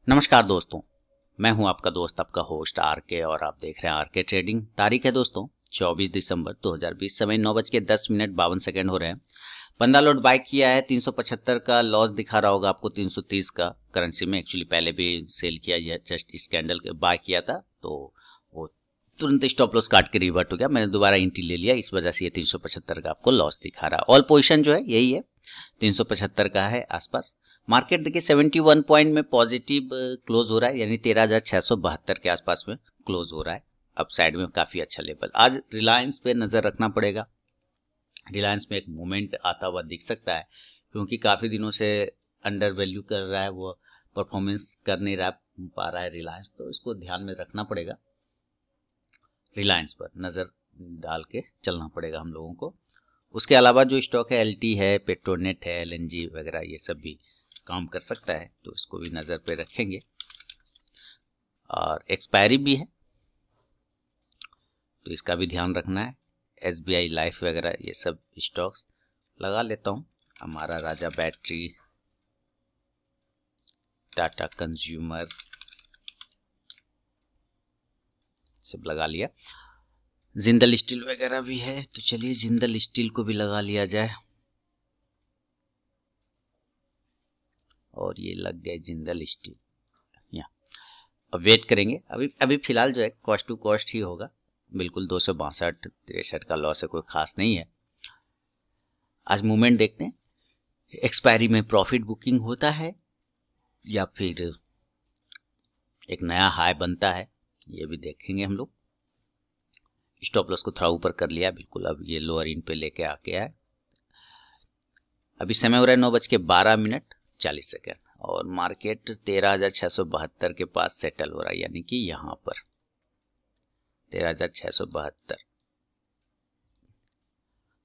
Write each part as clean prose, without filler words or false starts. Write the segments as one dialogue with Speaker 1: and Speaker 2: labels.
Speaker 1: नमस्कार दोस्तों, मैं हूं आपका दोस्त आपका होस्ट आरके और आप देख रहे हैं आरके ट्रेडिंग। तारीख है दोस्तों 24 दिसंबर 2020, समय 9:10 हो रहे हैं। 15 लॉट बाय किया है, 375 का लॉस दिखा रहा होगा आपको, 330 का करेंसी में। एक्चुअली पहले भी सेल किया, यह जस्ट इस कैंडल के बाय किया था तो वो तुरंत स्टॉप लॉस काट के रिवर्ट हो गया। मैंने दोबारा एंट्री ले लिया, इस वजह से ये 375 का आपको लॉस दिखा रहा है। ऑल पोजीशन जो है यही है, 375 का है आसपास। मार्केट देखिए 71 पॉइंट में पॉजिटिव क्लोज हो रहा है, यानी 13,672 के आसपास में क्लोज हो रहा है। अब साइड में काफी अच्छा लेवल। आज रिलायंस पे नजर रखना पड़ेगा। रिलायंस में एक मूवमेंट आता हुआ दिख सकता है, क्योंकि काफी दिनों से अंडर वैल्यू कर रहा है, वो परफॉर्मेंस कर नहीं पा रहा है रिलायंस, तो इसको ध्यान में रखना पड़ेगा। रिलायंस पर नजर डाल के चलना पड़ेगा हम लोगों को। उसके अलावा जो स्टॉक है एलटी है, पेट्रोनेट है, एलएनजी वगैरह, ये सब भी काम कर सकता है, तो इसको भी नजर पे रखेंगे। और एक्सपायरी भी है तो इसका भी ध्यान रखना है। एसबीआई लाइफ वगैरह ये सब स्टॉक्स लगा लेता हूं। हमारा राजा बैटरी, टाटा कंज्यूमर सब लगा लिया। जिंदल स्टील वगैरह भी है, तो चलिए जिंदल स्टील को भी लगा लिया जाए। और ये लग गए जिंदल स्टील। अब वेट करेंगे। अभी फिलहाल जो है कॉस्ट टू कॉस्ट ही होगा, बिल्कुल 262-63 का लॉस है, कोई खास नहीं है। आज मूवमेंट देखते हैं, एक्सपायरी में प्रॉफिट बुकिंग होता है या फिर एक नया हाई बनता है, ये भी देखेंगे हम लोग। स्टॉप लॉस को थोड़ा ऊपर कर लिया बिल्कुल, अब ये लोअर इन पे लेके आके आए। अभी समय हो रहा है 9:12:40 और मार्केट 13,672 के पास सेटल हो रहा है, यानी कि यहां पर 13,672।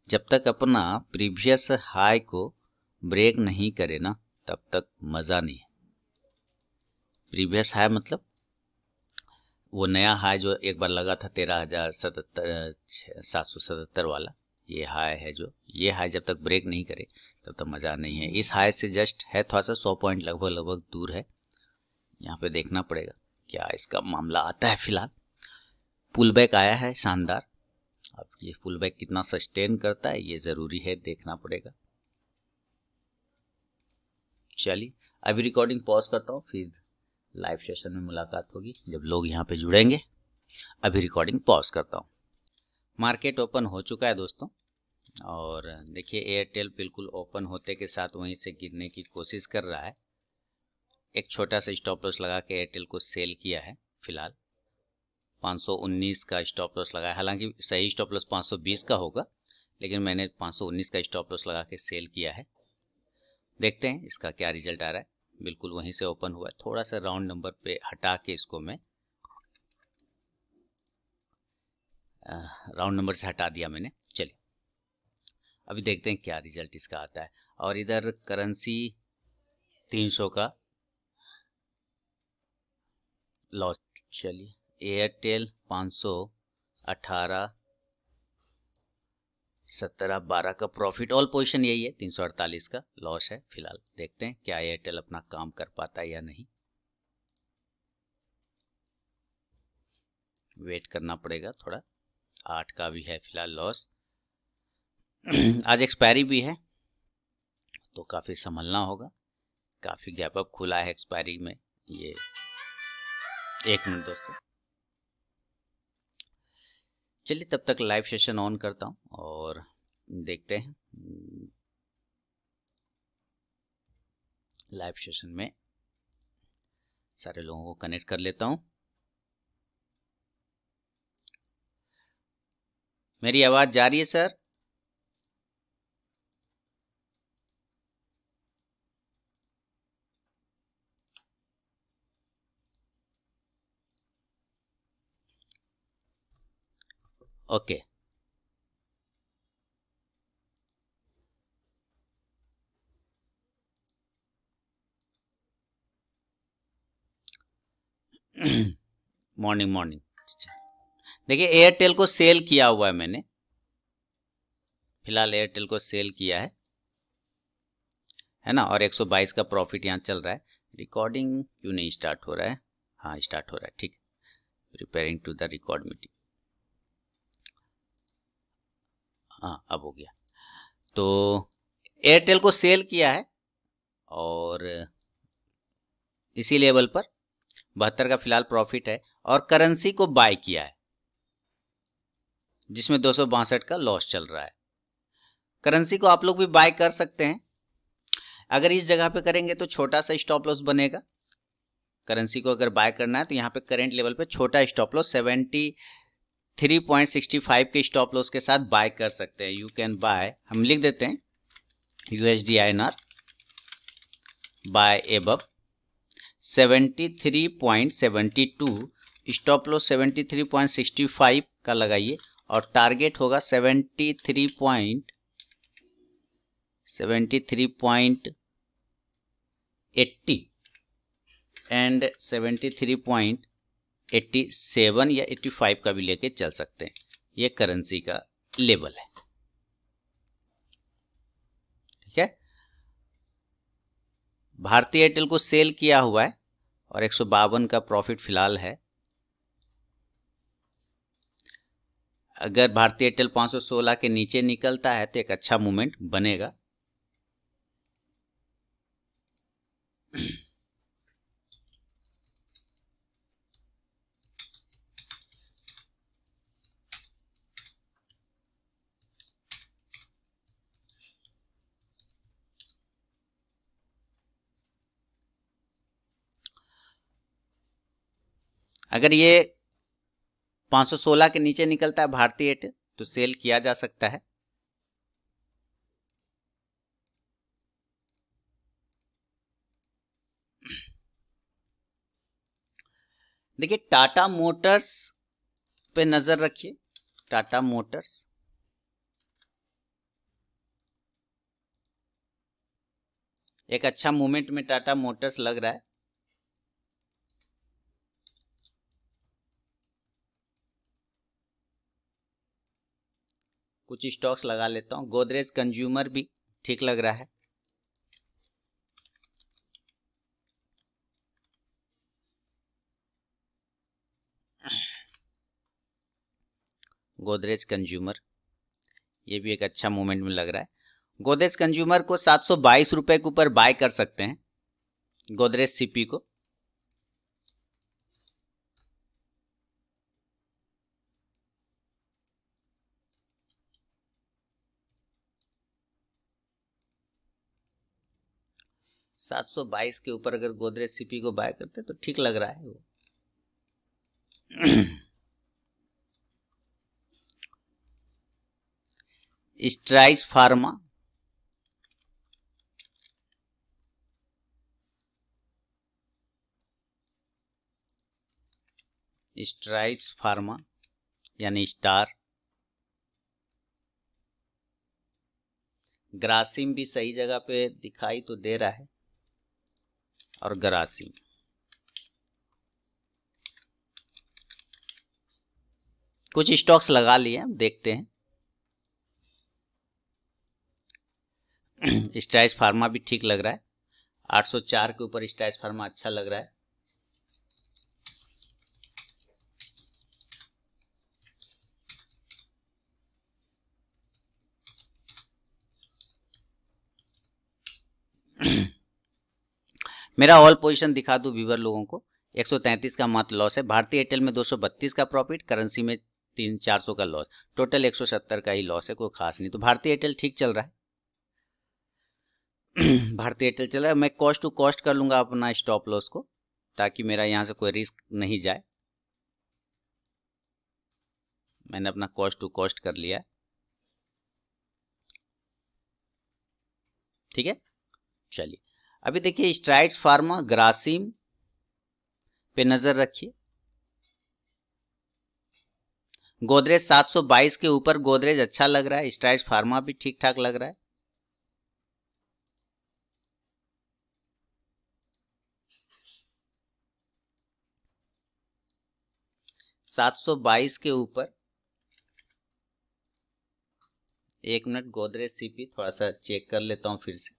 Speaker 1: जब तक अपना प्रीवियस हाई को ब्रेक नहीं करे ना, तब तक मजा नहीं है। प्रीवियस हाई मतलब वो नया हाई जो एक बार लगा था 13,777 वाला, ये हाई है। जो ये हाई जब तक ब्रेक नहीं करे तब तक मजा नहीं है। इस हाई से जस्ट है थोड़ा सा 100 पॉइंट लगभग दूर है। यहाँ पे देखना पड़ेगा क्या इसका मामला आता है। फिलहाल पुल बैक आया है शानदार, अब ये पुल बैक कितना सस्टेन करता है ये जरूरी है, देखना पड़ेगा। चलिए अभी रिकॉर्डिंग पॉज करता हूँ, फिर लाइव सेशन में मुलाकात होगी जब लोग यहाँ पे जुड़ेंगे। अभी रिकॉर्डिंग पॉज करता हूँ। मार्केट ओपन हो चुका है दोस्तों, और देखिए एयरटेल बिल्कुल ओपन होते के साथ वहीं से गिरने की कोशिश कर रहा है। एक छोटा सा स्टॉप लॉस लगा के एयरटेल को सेल किया है। फिलहाल 519 का स्टॉप लॉस लगाया, हालांकि सही स्टॉप लॉस 520 का होगा, लेकिन मैंने 519 का स्टॉप लॉस लगा के सेल किया है। देखते हैं इसका क्या रिजल्ट आ रहा है। बिल्कुल वहीं से ओपन हुआ है, थोड़ा सा राउंड नंबर पे हटा के इसको मैं राउंड नंबर से हटा दिया मैंने। चलिए अभी देखते हैं क्या रिजल्ट इसका आता है। और इधर करेंसी 300 का लॉस। चलिए एयरटेल 518, 17, 12 का प्रॉफिट। ऑल पोजीशन यही है, 348 का लॉस है। फिलहाल देखते हैं क्या एयरटेल अपना काम कर पाता है या नहीं, वेट करना पड़ेगा थोड़ा। 8 का भी है फिलहाल लॉस। आज एक्सपायरी भी है तो काफी संभलना होगा। काफी गैप अप खुला है एक्सपायरी में। ये एक मिनट दोस्तों, चलिए तब तक लाइव सेशन ऑन करता हूं और देखते हैं। लाइव सेशन में सारे लोगों को कनेक्ट कर लेता हूं। मेरी आवाज जा रही है सर? Okay morning. देखिए एयरटेल को सेल किया हुआ है मैंने, फिलहाल एयरटेल को सेल किया है ना। और 122 का प्रॉफिट यहाँ चल रहा है। रिकॉर्डिंग क्यों नहीं स्टार्ट हो रहा है? हाँ स्टार्ट हो रहा है, ठीक है। Preparing to the record meeting. हाँ अब हो गया। तो एयरटेल को सेल किया है और इसी लेवल पर 72 का फिलहाल प्रॉफिट है, और करेंसी को बाय किया है जिसमें 262 का लॉस चल रहा है। करेंसी को आप लोग भी बाय कर सकते हैं। अगर इस जगह पे करेंगे तो छोटा सा स्टॉप लॉस बनेगा। करेंसी को अगर बाय करना है तो यहाँ पे करंट लेवल पे छोटा स्टॉप लॉस 73.65 के स्टॉप लॉस के साथ बाय कर सकते हैं। यू कैन बाय, हम लिख देते हैं USD INR by above 73.72, stop loss 73.65 का लगाइए और टारगेट होगा 73.80 एंड 73.87 या 85 का भी लेके चल सकते हैं। ये करेंसी का लेवल है, ठीक है। भारतीय एयरटेल को सेल किया हुआ है और 152 का प्रॉफिट फिलहाल है। अगर भारतीय एयरटेल 516 के नीचे निकलता है तो एक अच्छा मूवमेंट बनेगा। अगर ये 516 के नीचे निकलता है भारतीय एयरटेल तो सेल किया जा सकता है। देखिए टाटा मोटर्स पे नजर रखिए। टाटा मोटर्स एक अच्छा मूवमेंट में टाटा मोटर्स लग रहा है। कुछ स्टॉक्स लगा लेता हूं। गोदरेज कंज्यूमर भी ठीक लग रहा है। गोदरेज कंज्यूमर ये भी एक अच्छा मूवमेंट में लग रहा है। गोदरेज कंज्यूमर को 722 रुपए के ऊपर बाय कर सकते हैं। गोदरेज सीपी को $722 के ऊपर अगर गोदरेज सीपी को बाय करते तो ठीक लग रहा है वो। स्ट्राइड्स फार्मा यानी स्टार। ग्रासिम भी सही जगह पे दिखाई तो दे रहा है, और ग्रासिम कुछ स्टॉक्स लगा लिए, देखते हैं। स्ट्राइड्स फार्मा भी ठीक लग रहा है। 804 के ऊपर स्ट्राइड्स फार्मा अच्छा लग रहा है। मेरा ऑल पोजीशन दिखा दूं व्यूअर लोगों को। 133 का मात्र लॉस है। भारतीय एयरटेल में 232 का प्रॉफिट, करेंसी में 300-400 का लॉस, टोटल 170 का ही लॉस है, कोई खास नहीं। तो भारतीय एयरटेल ठीक चल रहा है। भारतीय एयरटेल चल रहा है। मैं कॉस्ट टू कॉस्ट कर लूंगा अपना स्टॉप लॉस को, ताकि मेरा यहां से कोई रिस्क नहीं जाए। मैंने अपना कॉस्ट टू कॉस्ट कर लिया, ठीक है। चलिए अभी देखिए स्ट्राइड्स फार्मा, ग्रासिम पे नजर रखिए। गोदरेज 722 के ऊपर गोदरेज अच्छा लग रहा है। स्ट्राइड्स फार्मा भी ठीक ठाक लग रहा है। $722 के ऊपर। एक मिनट, गोदरेज सीपी थोड़ा सा चेक कर लेता हूं फिर से।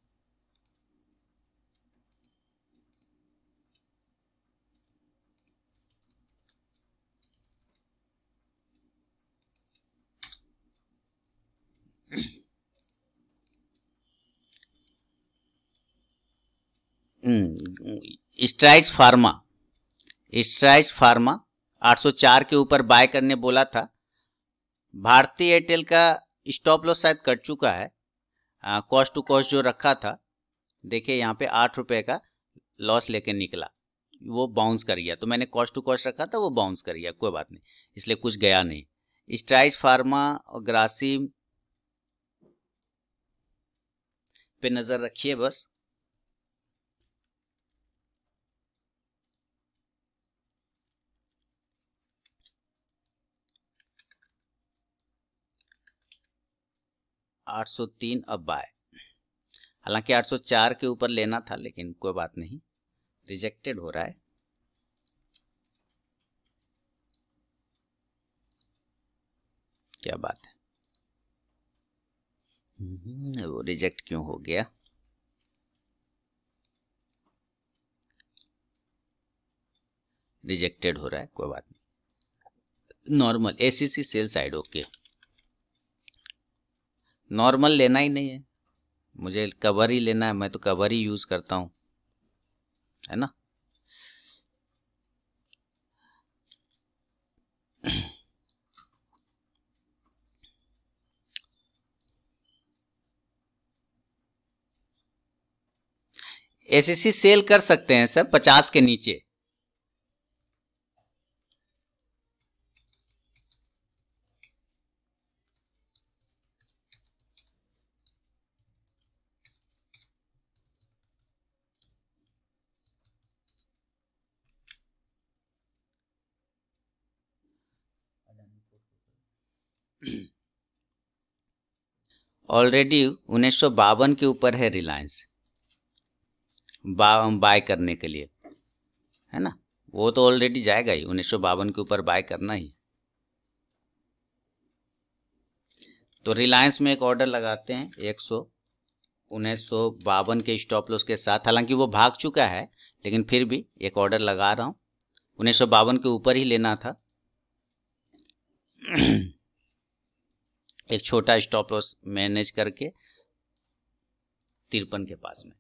Speaker 1: स्ट्राइड्स फार्मा, स्ट्राइड्स फार्मा 804 के ऊपर बाय करने बोला था। भारती एयरटेल का स्टॉप लॉस शायद कट चुका है, कॉस्ट टू कॉस्ट जो रखा था, देखिए यहाँ पे 8 रुपए का लॉस लेके निकला, वो बाउंस कर गया। तो मैंने कॉस्ट टू कॉस्ट रखा था, वो बाउंस कर गया, कोई बात नहीं, इसलिए कुछ गया नहीं। स्ट्राइड्स फार्मा और ग्रासिम पे नजर रखिए बस। $803 अब बाय, हालांकि 804 के ऊपर लेना था, लेकिन कोई बात नहीं, रिजेक्टेड हो रहा है। क्या बात है, वो रिजेक्ट क्यों हो गया? रिजेक्टेड हो रहा है, कोई बात नहीं। Normal ACC sell side, okay, normal लेना ही नहीं है मुझे, कवर ही लेना है, मैं तो कवर ही यूज करता हूं, है ना। एसीसी सेल कर सकते हैं सर 50 के नीचे। ऑलरेडी 1952 के ऊपर है रिलायंस बाय करने के लिए, है ना, वो तो ऑलरेडी जाएगा ही, 1952 के ऊपर बाय करना ही। तो रिलायंस में एक ऑर्डर लगाते हैं 1952 के स्टॉप लॉस के साथ, हालांकि वो भाग चुका है, लेकिन फिर भी एक ऑर्डर लगा रहा हूं, 1952 के ऊपर ही लेना था। एक छोटा स्टॉप लॉस मैनेज करके 53 के पास में।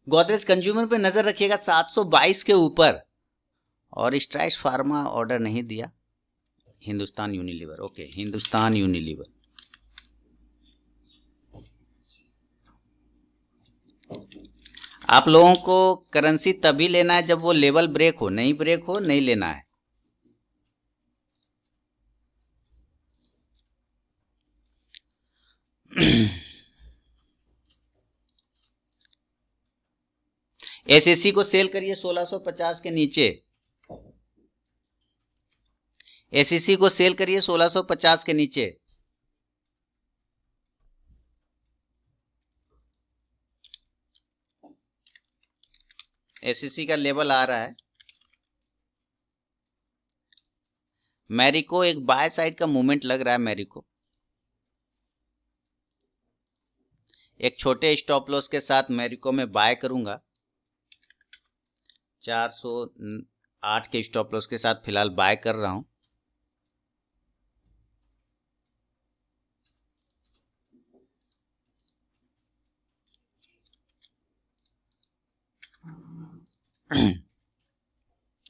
Speaker 1: गोदरेज कंज्यूमर पे नजर रखिएगा 722 के ऊपर, और स्ट्राइड्स फार्मा ऑर्डर नहीं दिया। Hindustan Unilever, okay, Hindustan Unilever, आप लोगों को करेंसी तभी लेना है जब वो लेवल ब्रेक हो, नहीं ब्रेक हो नहीं लेना है। एसएससी को सेल करिए 1650 के नीचे, एसएससी को सेल करिए 1650 के नीचे। एसएससी का लेवल आ रहा है। मैरिको एक बाय साइड का मूवमेंट लग रहा है, मैरिको एक छोटे स्टॉप लॉस के साथ मैरिको में बाय करूंगा, 408 के स्टॉप लॉस के साथ फिलहाल बाय कर रहा हूं।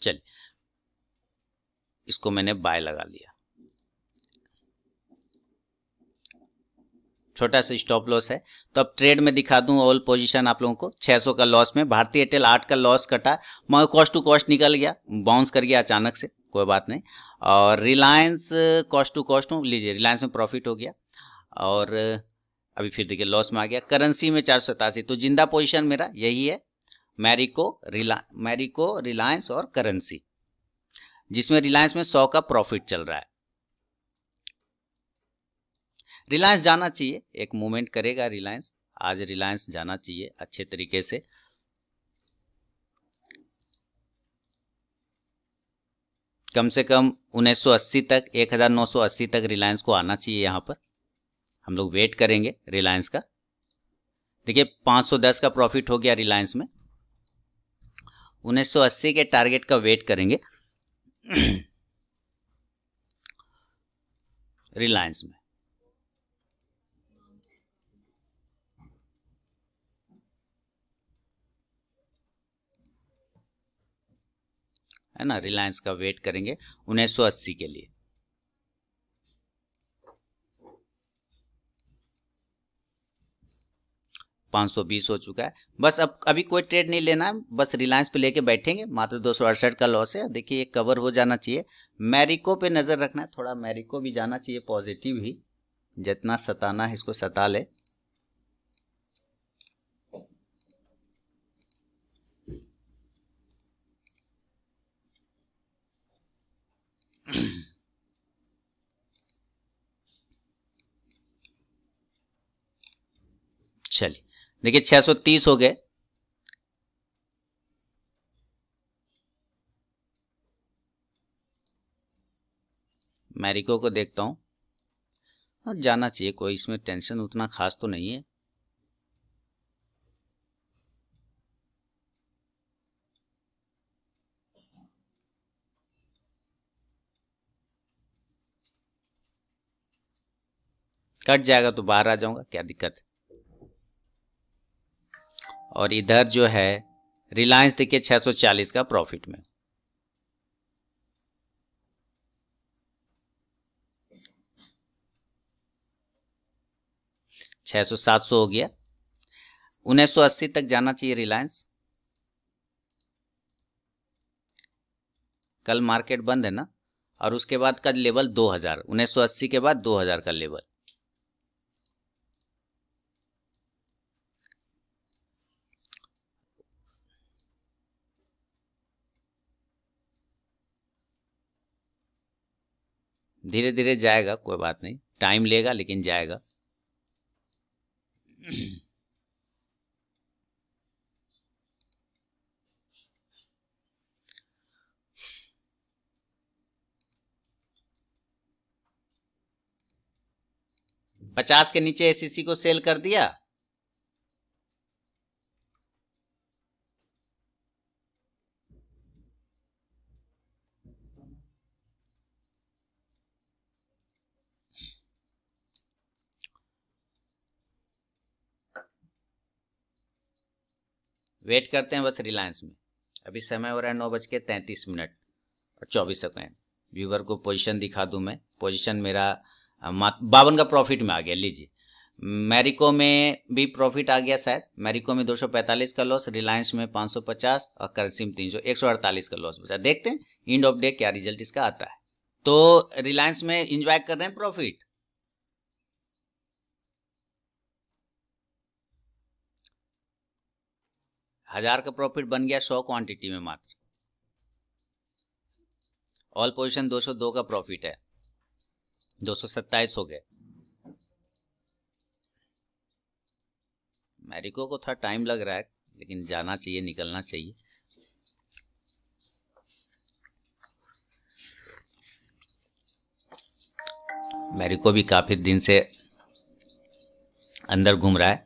Speaker 1: चलिए, इसको मैंने बाय लगा लिया, छोटा सा स्टॉप लॉस है। तो अब ट्रेड में दिखा दूं ऑल पोजीशन आप लोगों को। 600 का लॉस में भारतीय एयरटेल 8 का लॉस कटा, मगर कॉस्ट टू कॉस्ट निकल गया, बाउंस कर गया अचानक से, कोई बात नहीं। और रिलायंस कॉस्ट टू कॉस्ट लीजिए, रिलायंस में प्रॉफिट हो गया, और अभी फिर देखिए लॉस में आ गया। करेंसी में 487, तो जिंदा पोजीशन मेरा यही है, मैरिको, रिलायंस और करेंसी, जिसमें रिलायंस में 100 का प्रॉफिट चल रहा है। रिलायंस जाना चाहिए, एक मूवमेंट करेगा रिलायंस, आज रिलायंस जाना चाहिए अच्छे तरीके से। कम से कम 1980 तक, 1980 तक रिलायंस को आना चाहिए, यहां पर हम लोग वेट करेंगे रिलायंस का। देखिए 510 का प्रॉफिट हो गया रिलायंस में, 1980 के टारगेट का वेट करेंगे रिलायंस में। है ना, रिलायंस का वेट करेंगे 1980 के लिए। $520 हो चुका है। बस अब अभी कोई ट्रेड नहीं लेना है, बस रिलायंस पे लेके बैठेंगे। मात्र 268 का लॉस है। देखिए ये कवर हो जाना चाहिए। मैरिको पे नजर रखना है, थोड़ा मैरिको भी जाना चाहिए पॉजिटिव ही, जितना सताना है इसको सता ले। चलिए देखिए 630 हो गए। मैरिको को देखता हूं, और जाना चाहिए, कोई इसमें टेंशन उतना खास तो नहीं है। कट जाएगा तो बाहर आ जाऊंगा, क्या दिक्कत है। और इधर जो है रिलायंस देखिए 640 का प्रॉफिट में। 600-700 हो गया। 1980 तक जाना चाहिए रिलायंस। कल मार्केट बंद है ना, और उसके बाद का लेवल 2000, 1980 के बाद 2000 का लेवल। धीरे धीरे जाएगा, कोई बात नहीं, टाइम लेगा लेकिन जाएगा। $50 के नीचे एससीसी को सेल कर दिया। वेट करते हैं बस रिलायंस में। अभी समय हो रहा है 9:33 और 24 सेकंड। व्यूवर को पोजीशन दिखा दूं मैं। पोजीशन मेरा 52 का प्रॉफिट में आ गया। लीजिए मैरिको में भी प्रॉफिट आ गया शायद। मैरिको में 245 का लॉस, रिलायंस में 550 और करसिम 300, 148 का लॉस बचा। देखते हैं एंड ऑफ डे क्या रिजल्ट इसका आता है। तो रिलायंस में इंजॉय कर रहे हैं प्रॉफिट। हजार का प्रॉफिट बन गया 100 क्वांटिटी में मात्र। ऑल पोजीशन 202 का प्रॉफिट है, 227 हो गए। मैरिको को थोड़ा टाइम लग रहा है, लेकिन जाना चाहिए, निकलना चाहिए। मैरिको भी काफी दिन से अंदर घूम रहा है।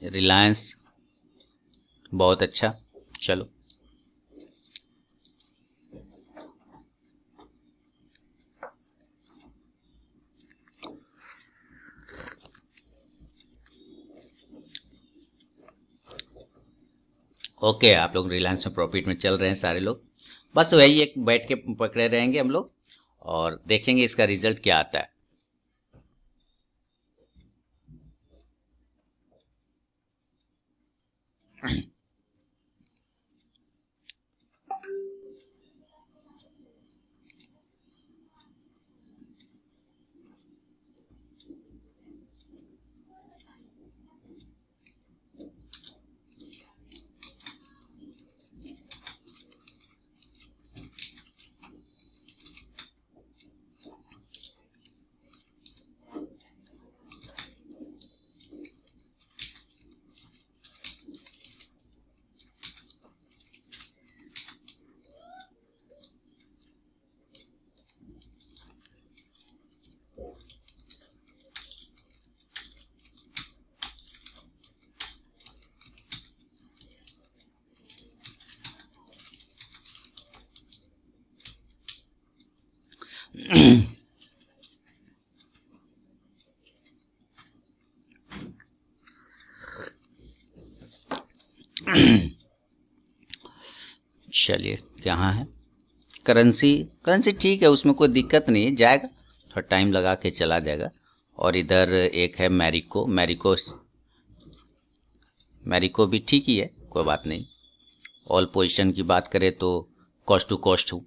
Speaker 1: रिलायंस बहुत अच्छा। चलो ओके, आप लोग रिलायंस में प्रॉफिट में चल रहे हैं सारे लोग। बस वही एक बैठ के पकड़े रहेंगे हम लोग और देखेंगे इसका रिजल्ट क्या आता है। चलिए कहाँ है करेंसी, करेंसी ठीक है, उसमें कोई दिक्कत नहीं है, जाएगा, थोड़ा टाइम लगा के चला जाएगा। और इधर एक है मैरिको, मैरिको भी ठीक ही है, कोई बात नहीं। ऑल पोजीशन की बात करें तो कॉस्ट टू कॉस्ट हूँ,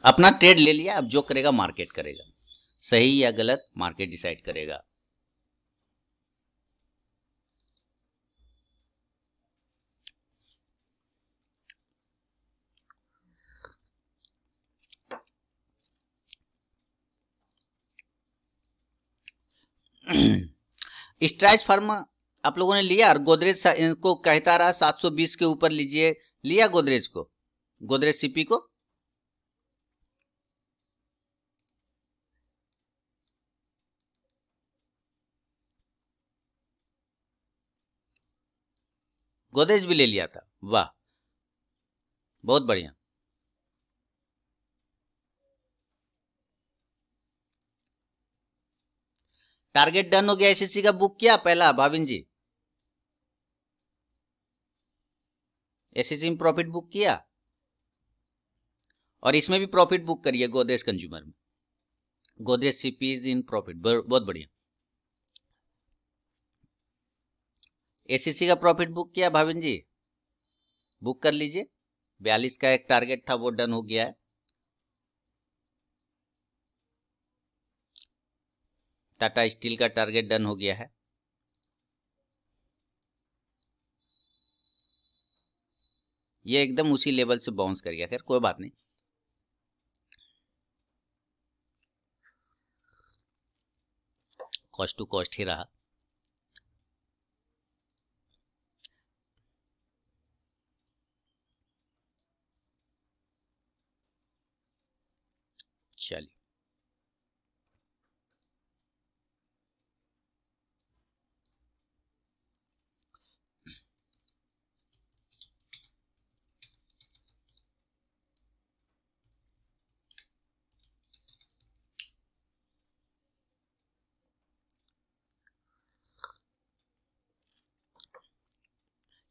Speaker 1: अपना ट्रेड ले लिया, अब जो करेगा मार्केट करेगा, सही या गलत मार्केट डिसाइड करेगा। स्ट्राइज फार्मा आप लोगों ने लिया, और गोदरेज को कहता रहा 720 के ऊपर लीजिए, लिया गोदरेज को, गोदरेज सीपी को? गोदरेज भी ले लिया था, वाह बहुत बढ़िया। टारगेट डन हो गया, एसएससी का बुक किया पहला भाविन जी, एसएससी में प्रॉफिट बुक किया, और इसमें भी प्रॉफिट बुक करिए गोदरेज कंज्यूमर में, गोदरेज सीपीज इन प्रॉफिट, बहुत बढ़िया। एसएससी का प्रॉफिट बुक किया भाविन जी, बुक कर लीजिए, 42 का एक टारगेट था वो डन हो गया है। टाटा स्टील का टारगेट डन हो गया है, ये एकदम उसी लेवल से बाउंस कर गया, खैर कोई बात नहीं। कॉस्ट टू कॉस्ट ही रहा। चलिए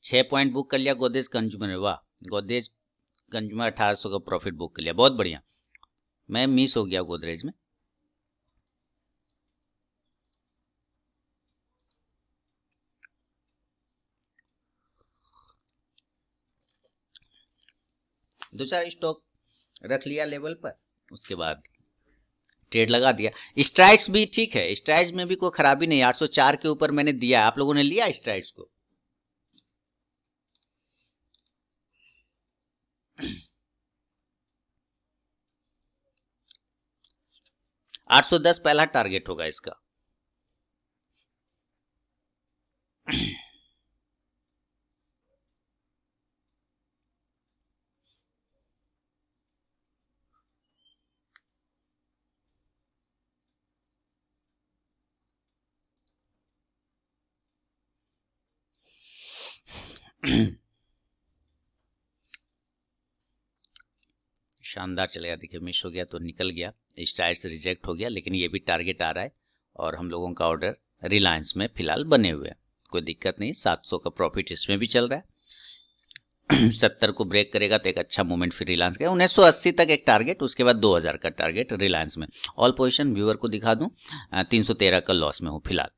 Speaker 1: 6 पॉइंट बुक कर लिया गोदरेज कंज्यूमर में, वाह, गोदरेज कंज्यूमर 1800 का प्रॉफिट बुक कर लिया, बहुत बढ़िया। मैं मिस हो गया गोदरेज में। दो चार स्टॉक रख लिया लेवल पर, उसके बाद ट्रेड लगा दिया। स्ट्राइड्स भी ठीक है, स्ट्राइड्स में भी कोई खराबी नहीं, 804 के ऊपर मैंने दिया, आप लोगों ने लिया स्ट्राइड्स को? $810 पहला टारगेट होगा इसका। शानदार चलेगा, देखिए मिस हो गया तो निकल गया, स्टाइल से रिजेक्ट हो गया, लेकिन ये भी टारगेट आ रहा है, और हम लोगों का ऑर्डर रिलायंस में फिलहाल बने हुए हैं, कोई दिक्कत नहीं, 700 का प्रॉफिट इसमें भी चल रहा है। 70 को ब्रेक करेगा तो एक अच्छा मूवमेंट फिर रिलायंस का, 1980 तक एक टारगेट, उसके बाद 2000 का टारगेट रिलायंस में। ऑल पोजीशन व्यूअर को दिखा दूं, 313 का लॉस में हूँ फिलहाल।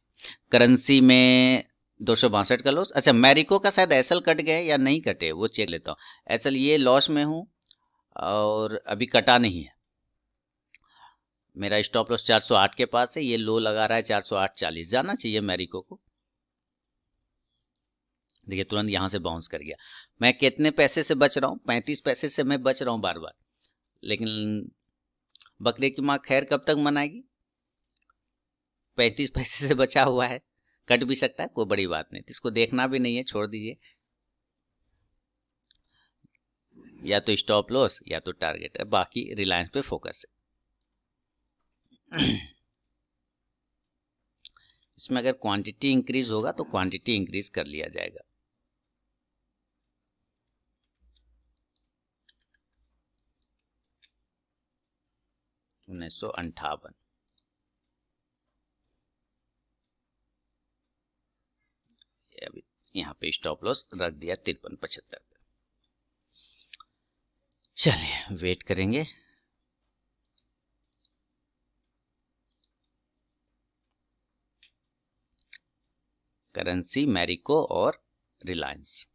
Speaker 1: करेंसी में 262 का लॉस। अच्छा, मैरिको का शायद एसएल कट गए या नहीं कटे, वो चेक लेता हूँ। एसएल ये लॉस में हूँ और अभी कटा नहीं है, मेरा स्टॉप लॉस 408 के पास है, ये लो लगा रहा है 408.40, जाना चाहिए मैरिको को। देखिए तुरंत यहां से बाउंस कर गया। मैं कितने पैसे से बच रहा हूँ? 35 पैसे से मैं बच रहा हूँ बार बार, लेकिन बकरे की माँ खैर कब तक मनाएगी? 35 पैसे से बचा हुआ है, कट भी सकता है, कोई बड़ी बात नहीं, इसको देखना भी नहीं है, छोड़ दीजिए। या तो स्टॉप लॉस या तो टारगेट है, बाकी रिलायंस पे फोकस है। इसमें अगर क्वांटिटी इंक्रीज होगा तो क्वांटिटी इंक्रीज कर लिया जाएगा। 1958। अभी यहाँ पे स्टॉप लॉस रख दिया 53.75। चलिए वेट करेंगे। करेंसी, मैरिको और रिलायंस।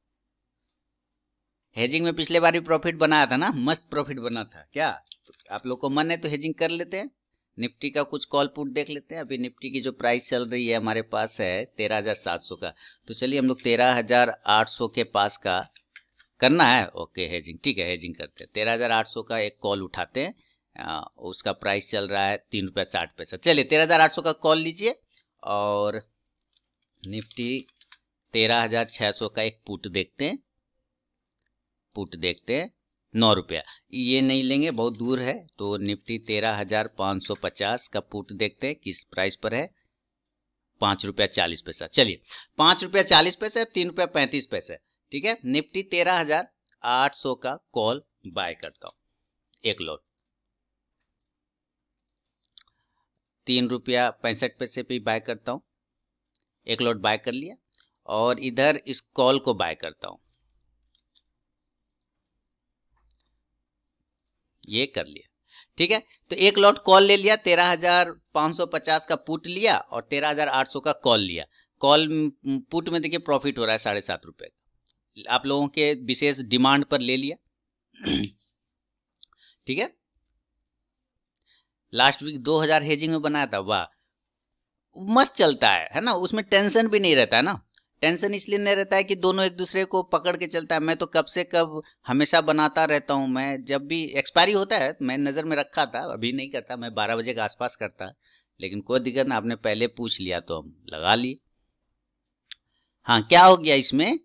Speaker 1: हेजिंग में पिछले बार भी प्रॉफिट बनाया था ना, मस्त प्रॉफिट बना था क्या? तो आप लोग को मन है तो हेजिंग कर लेते हैं। निफ्टी का कुछ कॉल पुट देख लेते हैं। अभी निफ्टी की जो प्राइस चल रही है हमारे पास है 13,700 का, तो चलिए हम लोग 13,800 के पास का करना है। ओके हेजिंग, ठीक है हेजिंग करते हैं। 13,800 का एक कॉल उठाते हैं। उसका प्राइस चल रहा है 3 रुपया 60 पैसा। चलिए 13,800 का कॉल लीजिए। और निफ्टी 13,600 का एक पुट देखते हैं। पुट देखते हैं 9 रुपया, ये नहीं लेंगे बहुत दूर है। तो निफ्टी 13,550 का पुट देखते हैं किस प्राइस पर है, 5 रुपया 40 पैसा। चलिए 5 रुपया 40 पैसा, 3 रुपया 35 पैसा, ठीक है। निफ्टी 13,800 का कॉल बाय करता हूं, एक लॉट 3 रुपया 65 पैसे पे बाय करता हूं। एक लॉट बाय कर लिया और इधर इस कॉल को बाय करता हूं, ये कर लिया, ठीक है। तो एक लॉट कॉल ले लिया, 13,550 का पुट लिया और 13,800 का कॉल लिया। कॉल पुट में देखिए प्रॉफिट हो रहा है 7.5 रुपए। आप लोगों के विशेष डिमांड पर ले लिया, ठीक है। लास्ट वीक 2,000 हेजिंग में बनाया था, वाह मस्त चलता है ना। उसमें टेंशन भी नहीं रहता है ना। टेंशन इसलिए नहीं रहता है कि दोनों एक दूसरे को पकड़ के चलता है। मैं तो कब से कब हमेशा बनाता रहता हूं। मैं जब भी एक्सपायरी होता है मैं नज़र में रखा था, अभी नहीं करता, मैं 12 बजे के आसपास करता, लेकिन कोई दिक्कत ना, आपने पहले पूछ लिया तो हम लगा लिए। हाँ क्या हो गया इसमें,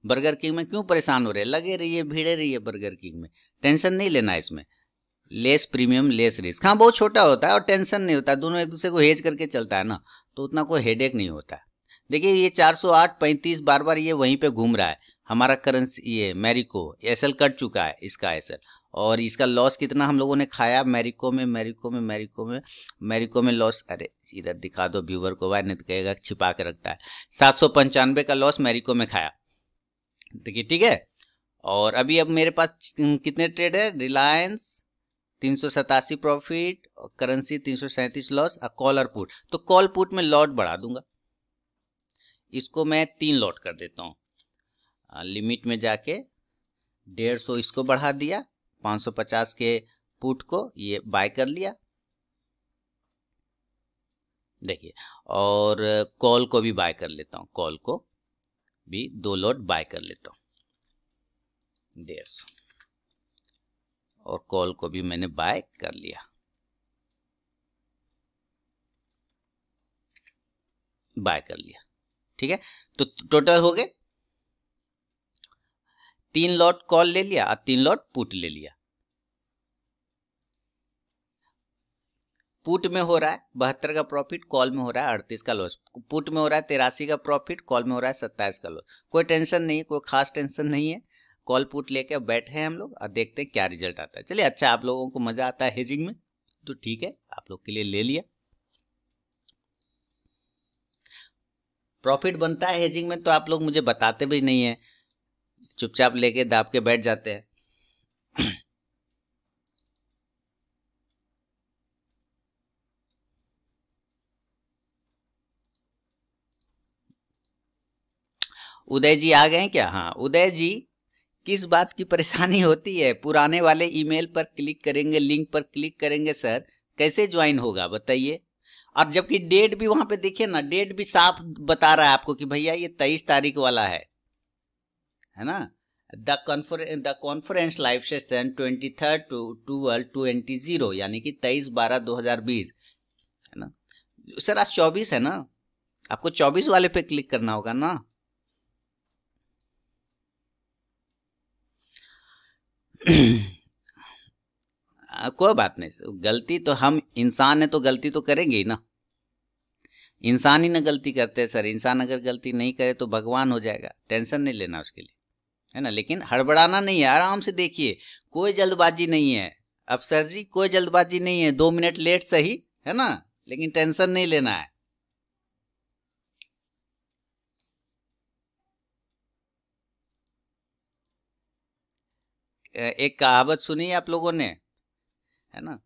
Speaker 1: बर्गर किंग में क्यों परेशान हो रहे? लगे रहिए, भिड़े रहिए बर्गर किंग में, टेंशन नहीं लेना इसमें। लेस प्रीमियम लेस रिस्क, हाँ बहुत छोटा होता है और टेंशन नहीं होता, दोनों एक दूसरे को हेज करके चलता है ना, तो उतना कोई हेडेक नहीं होता है। देखिए ये 408 35 बार बार ये वहीं पे घूम रहा है। हमारा करेंसी ये मैरिको एसएल कट चुका है, इसका एसएल, और इसका लॉस कितना हम लोगों ने खाया मैरिको में लॉस। अरे इधर दिखा दो व्यूवर को, भाई नहीं तो कहेगा छिपा के रखता है। 795 का लॉस मैरिको में खाया, देखिए ठीक है। और अभी अब मेरे पास कितने ट्रेड है, रिलायंस 387 प्रॉफिट और करेंसी 337 लॉस, कॉल और पुट। तो कॉल पुट में लॉट बढ़ा दूंगा, इसको मैं 3 लॉट कर देता हूं। लिमिट में जाके 150 इसको बढ़ा दिया, 550 के पुट को ये बाय कर लिया, देखिए। और कॉल को भी बाय कर लेता हूं, कॉल को भी 2 लॉट बाय कर लेता हूं 150, और कॉल को भी मैंने बाय कर लिया, बाय कर लिया, ठीक है। तो टोटल हो गए 3 लॉट कॉल ले लिया और 3 लॉट पुट ले लिया। पुट में हो रहा है 72 का प्रॉफिट, कॉल में हो रहा है 38 का लॉस। पुट में हो रहा है 83 का प्रॉफिट, कॉल में हो रहा है 27 का लॉस। कोई टेंशन नहीं है, कोई खास टेंशन नहीं है। कॉल पुट लेके बैठे हैं हम लोग और देखते हैं क्या रिजल्ट आता है। चलिए अच्छा, आप लोगों को मजा आता है हेजिंग में तो ठीक है, आप लोग के लिए ले लिया। प्रॉफिट बनता है हेजिंग में तो आप लोग मुझे बताते भी नहीं है, चुपचाप लेके दाब के बैठ जाते हैं। उदय जी आ गए क्या? हाँ उदय जी, किस बात की परेशानी होती है? पुराने वाले ईमेल पर क्लिक करेंगे, लिंक पर क्लिक करेंगे, सर कैसे ज्वाइन होगा बताइए? और जबकि डेट भी वहां पे देखिए ना, डेट भी साफ बता रहा है आपको कि भैया ये 23 तारीख वाला है ना। The conference live session 23 to 12/20, यानी कि 23/12/2020 है ना। सर आज 24 है ना, आपको 24 वाले पे क्लिक करना होगा ना। कोई बात नहीं, गलती तो हम इंसान है तो गलती तो करेंगे ही ना। इंसान ही ना गलती करते हैं सर, इंसान अगर गलती नहीं करे तो भगवान हो जाएगा, टेंशन नहीं लेना उसके लिए, है ना। लेकिन हड़बड़ाना नहीं है, आराम से देखिए, कोई जल्दबाजी नहीं है। अब सर जी कोई जल्दबाजी नहीं है, 2 मिनट लेट सही है ना, लेकिन टेंशन नहीं लेना है। एक कहावत सुनी है आप लोगों ने, है ना,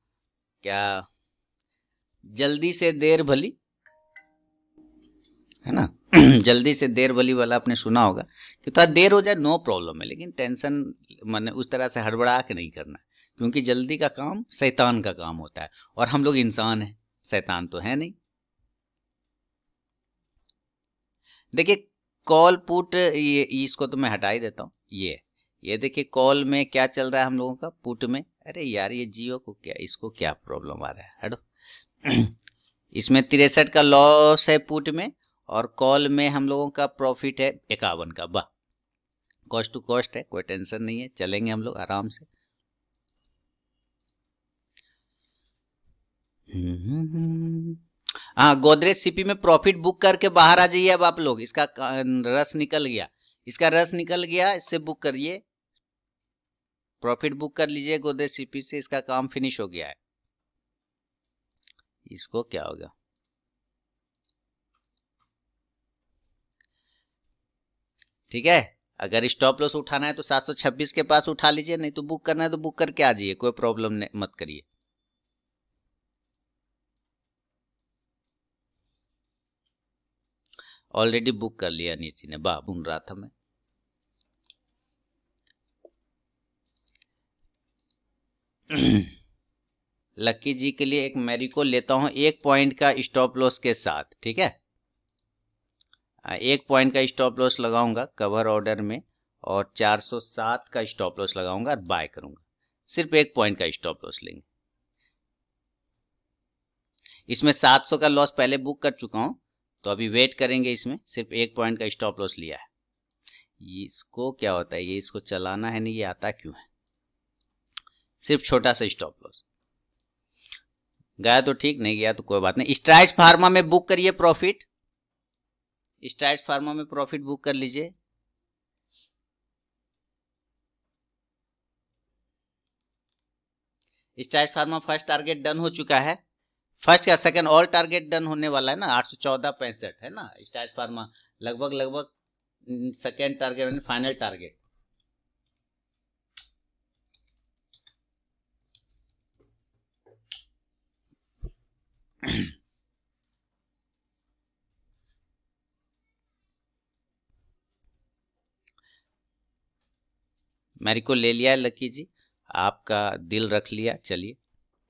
Speaker 1: क्या, जल्दी से देर भली, है ना। जल्दी से देर भली वाला आपने सुना होगा कि थोड़ा देर हो जाए नो प्रॉब्लम है, लेकिन टेंशन मैंने उस तरह से हड़बड़ा के नहीं करना है, क्योंकि जल्दी का काम शैतान का काम होता है, और हम लोग इंसान हैं, शैतान तो है नहीं। देखिए कॉल पुट, ये इसको तो मैं हटा ही देता हूँ। ये देखिए कॉल में क्या चल रहा है हम लोगों का, पुट में। अरे यार ये जियो को क्या, इसको क्या प्रॉब्लम आ रहा है, हटो। इसमें 63 का लॉस है पुट में, और कॉल में हम लोगों का प्रॉफिट है 51 का। वाह, कॉस्ट टू कॉस्ट है, कोई टेंशन नहीं है, चलेंगे हम लोग आराम से। हाँ, गोदरेज सीपी में प्रॉफिट बुक करके बाहर आ जाइए। अब आप लोग, इसका रस निकल गया, इसका रस निकल गया, इससे बुक करिए, प्रॉफिट बुक कर लीजिए गोदरेज सीपी से, इसका काम फिनिश हो गया है। इसको क्या होगा, ठीक है। अगर स्टॉप लॉस उठाना है तो 726 के पास उठा लीजिए, नहीं तो बुक करना है तो बुक करके आ जाइए, कोई प्रॉब्लम मत करिए। ऑलरेडी बुक कर लिया नीचे ने, वाह, भूल रहा था मैं। लक्की जी के लिए एक मैरिको लेता हूं 1 पॉइंट का स्टॉप लॉस के साथ, ठीक है। 1 पॉइंट का स्टॉप लॉस लगाऊंगा कवर ऑर्डर में, और 407 का स्टॉप लॉस लगाऊंगा और बाय करूंगा। सिर्फ 1 पॉइंट का स्टॉप लॉस लेंगे। इसमें 700 का लॉस पहले बुक कर चुका हूं, तो अभी वेट करेंगे। इसमें सिर्फ 1 पॉइंट का स्टॉप लॉस लिया है। इसको क्या होता है, ये इसको चलाना है नहीं, ये आता क्यों है। सिर्फ छोटा सा स्टॉप लॉस गया तो ठीक, नहीं गया तो कोई बात नहीं। स्ट्राइड्स फार्मा में बुक करिए प्रॉफिट, स्ट्राइड्स फार्मा में प्रॉफिट बुक कर लीजिए। Strides pharma first target done हो चुका है, फर्स्ट या सेकंड ऑल टारगेट डन होने वाला है ना, 814.65 है ना स्ट्राइड्स फार्मा, लगभग लगभग सेकंड टारगेट फाइनल टारगेट। मेरे को ले लिया है लकी जी, आपका दिल रख लिया। चलिए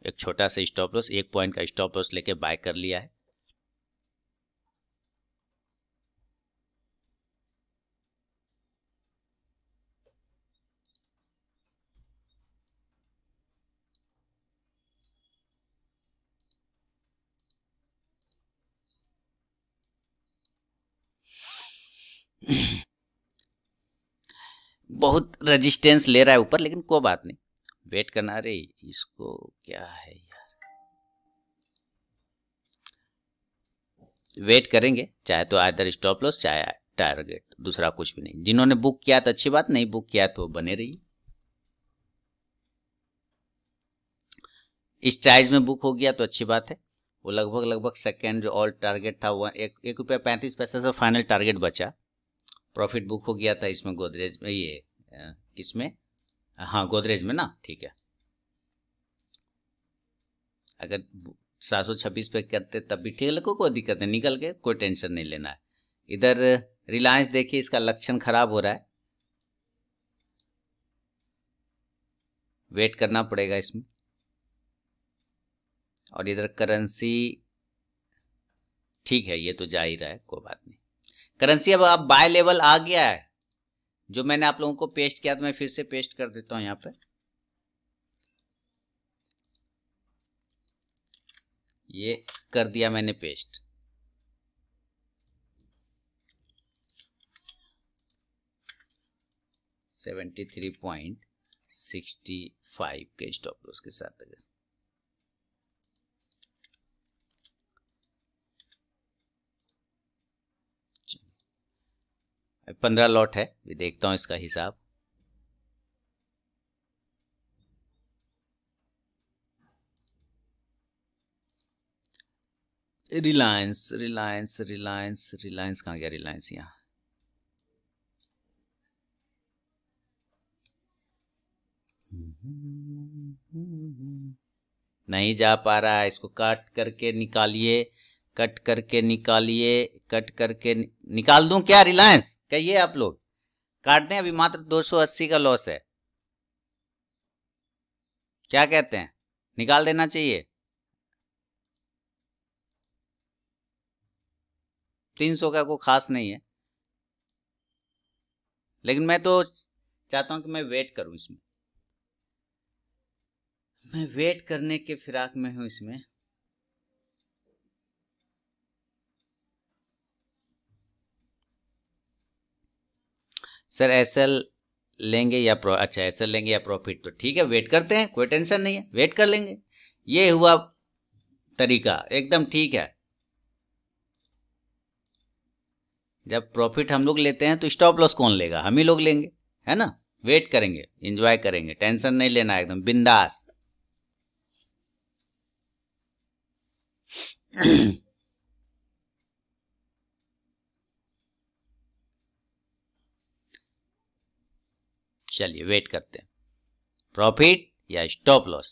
Speaker 1: एक छोटा सा स्टॉप लॉस, 1 पॉइंट का स्टॉप लॉस लेके बाय कर लिया है। बहुत रेजिस्टेंस ले रहा है ऊपर, लेकिन कोई बात नहीं, वेट करना। अरे इसको क्या है यार, वेट करेंगे, चाहे तो आइदर स्टॉप लॉस चाहे टारगेट, दूसरा कुछ भी नहीं। जिन्होंने बुक किया तो अच्छी बात, नहीं बुक किया तो बने रहिए। इस प्राइस में बुक हो गया तो अच्छी बात है। वो लगभग लगभग सेकेंड जो ऑल टारगेट था वो 1 रुपया 35 पैसे से फाइनल टारगेट बचा, प्रॉफिट बुक हो गया था इसमें गोदरेज में। ये किसमें, हाँ गोदरेज में ना, ठीक है। अगर 726 पे करते तब भी ठीक है, कोई दिक्कत नहीं, निकल के कोई टेंशन नहीं लेना है। इधर रिलायंस देखिए, इसका लक्षण खराब हो रहा है, वेट करना पड़ेगा इसमें। और इधर करेंसी ठीक है, ये तो जा ही रहा है, कोई बात नहीं। करेंसी अब बाय लेवल आ गया है, जो मैंने आप लोगों को पेस्ट किया था, मैं फिर से पेस्ट कर देता हूं यहाँ पे। ये कर दिया मैंने पेस्ट। $73.65 के स्टॉप लॉस के साथ। अगर 15 लॉट है, ये देखता हूं इसका हिसाब। रिलायंस रिलायंस रिलायंस रिलायंस कहाँ गया? रिलायंस यहाँ, नहीं जा पा रहा है, इसको काट करके निकालिए, कट करके निकालिए, कट करके निकाल दूं क्या? रिलायंस कहिए आप लोग, काट दें? अभी मात्र 280 का लॉस है, क्या कहते हैं? निकाल देना चाहिए? 300 का कोई खास नहीं है, लेकिन मैं तो चाहता हूं कि मैं वेट करूं इसमें, मैं वेट करने के फिराक में हूं इसमें। सर एसएल लेंगे या अच्छा एसएल लेंगे या प्रॉफिट? तो ठीक है, वेट करते हैं, कोई टेंशन नहीं है, वेट कर लेंगे। ये हुआ तरीका, एकदम ठीक है। जब प्रॉफिट हम लोग लेते हैं तो स्टॉप लॉस कौन लेगा? हम ही लोग लेंगे, है ना? वेट करेंगे, एंजॉय करेंगे, टेंशन नहीं लेना, एकदम बिंदास। चलिए वेट करते हैं, प्रॉफिट या स्टॉप लॉस।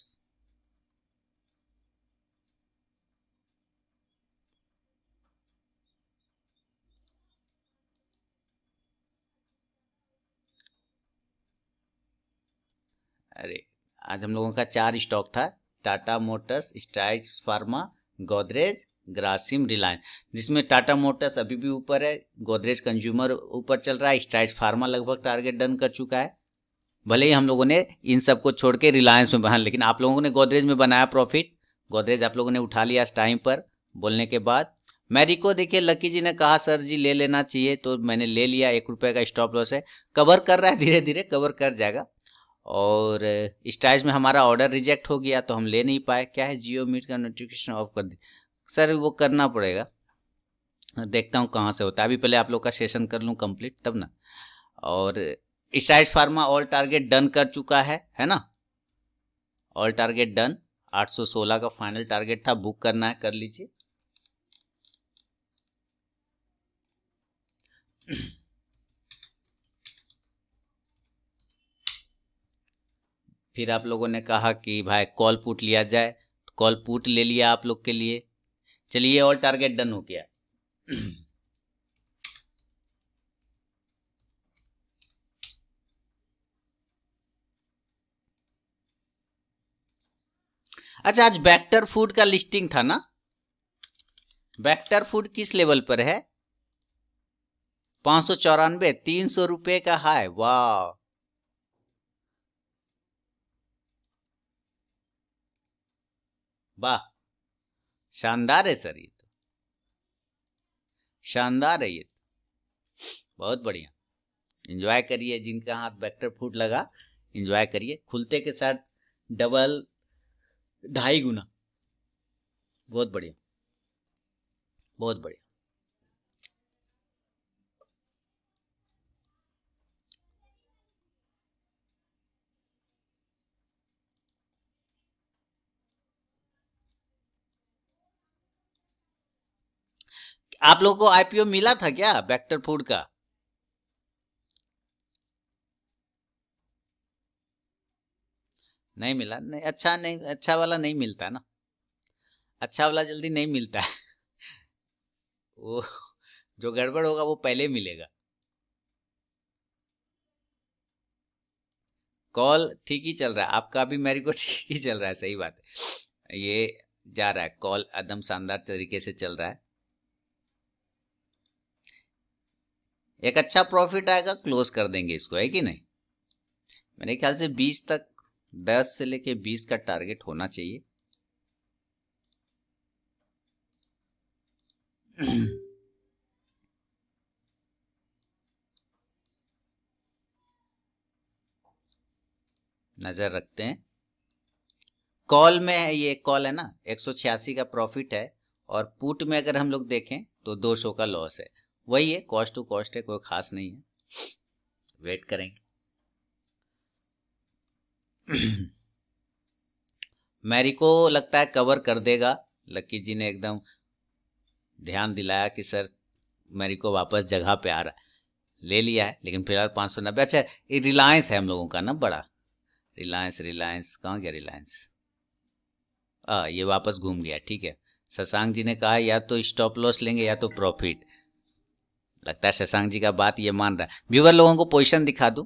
Speaker 1: अरे आज हम लोगों का 4 स्टॉक था, Tata Motors, strides pharma, Godrej, Grasim, Reliance, जिसमें टाटा मोटर्स अभी भी ऊपर है, गोदरेज कंज्यूमर ऊपर चल रहा है, स्ट्राइड्स फार्मा लगभग टारगेट डन कर चुका है। भले ही हम लोगों ने इन सबको छोड़ के रिलायंस में बना, लेकिन आप लोगों ने गोदरेज में बनाया प्रॉफिट, गोदरेज आप लोगों ने उठा लिया इस टाइम पर बोलने के बाद। मैरिको देखिए, लकी जी ने कहा सर जी ले लेना चाहिए, तो मैंने ले लिया, 1 रुपए का स्टॉप लॉस है, कवर कर रहा है, धीरे धीरे कवर कर जाएगा। और स्टाइल्स में हमारा ऑर्डर रिजेक्ट हो गया तो हम ले नहीं पाए, क्या है, जियो मीट का नोटिफिकेशन ऑफ कर दी। सर वो करना पड़ेगा, देखता हूँ कहाँ से होता है, अभी पहले आप लोग का सेशन कर लूँ कंप्लीट तब ना। और styles pharma all target done कर चुका है ना? ऑल टारगेट डन, 816 का फाइनल टारगेट था, बुक करना है, कर लीजिए। फिर आप लोगों ने कहा कि भाई कॉल पुट लिया जाए, तो कॉल पुट ले लिया आप लोग के लिए। चलिए ऑल टारगेट डन हो गया। अच्छा आज वेक्टर फूड का लिस्टिंग था ना? वेक्टर फूड किस लेवल पर है? 594, 300 रुपए का हाई, वाह। वाह, शानदार है सर, ये तो शानदार है, ये तो बहुत बढ़िया। एंजॉय करिए, जिनका हाथ वेक्टर फूड लगा एंजॉय करिए, खुलते के साथ डबल 2.5 गुना, बहुत बढ़िया, बहुत बढ़िया। आप लोगों को आईपीओ मिला था क्या वेक्टर फूड का? नहीं मिला, नहीं, अच्छा नहीं, अच्छा वाला नहीं मिलता ना, अच्छा वाला जल्दी नहीं मिलता है। वो जो गड़बड़ होगा वो पहले मिलेगा। कॉल ठीक ही चल रहा है आपका भी, मेरे को ठीक ही चल रहा है, सही बात है, ये जा रहा है कॉल एकदम शानदार तरीके से चल रहा है। एक अच्छा प्रॉफिट आएगा, क्लोज कर देंगे इसको, है कि नहीं? मेरे ख्याल से 20 तक, 10 से लेके 20 का टारगेट होना चाहिए। नजर रखते हैं। कॉल में है, ये कॉल है ना, 186 का प्रॉफिट है, और पुट में अगर हम लोग देखें तो 200 का लॉस है, वही है, कॉस्ट टू कॉस्ट है, कोई खास नहीं है, वेट करेंगे। मैरी को लगता है कवर कर देगा, लकी जी ने एकदम ध्यान दिलाया कि सर मेरी को वापस जगह पे आ रहा है, ले लिया है। लेकिन फिलहाल 590। अच्छा, ये रिलायंस है हम लोगों का ना बड़ा, रिलायंस कहाँ गया रिलायंस? ये वापस घूम गया, ठीक है। शशांक जी ने कहा या तो स्टॉप लॉस लेंगे या तो प्रॉफिट। लगता है शशांक जी का बात ये मान रहा है। व्यूवर लोगों को पोजीशन दिखा दूं।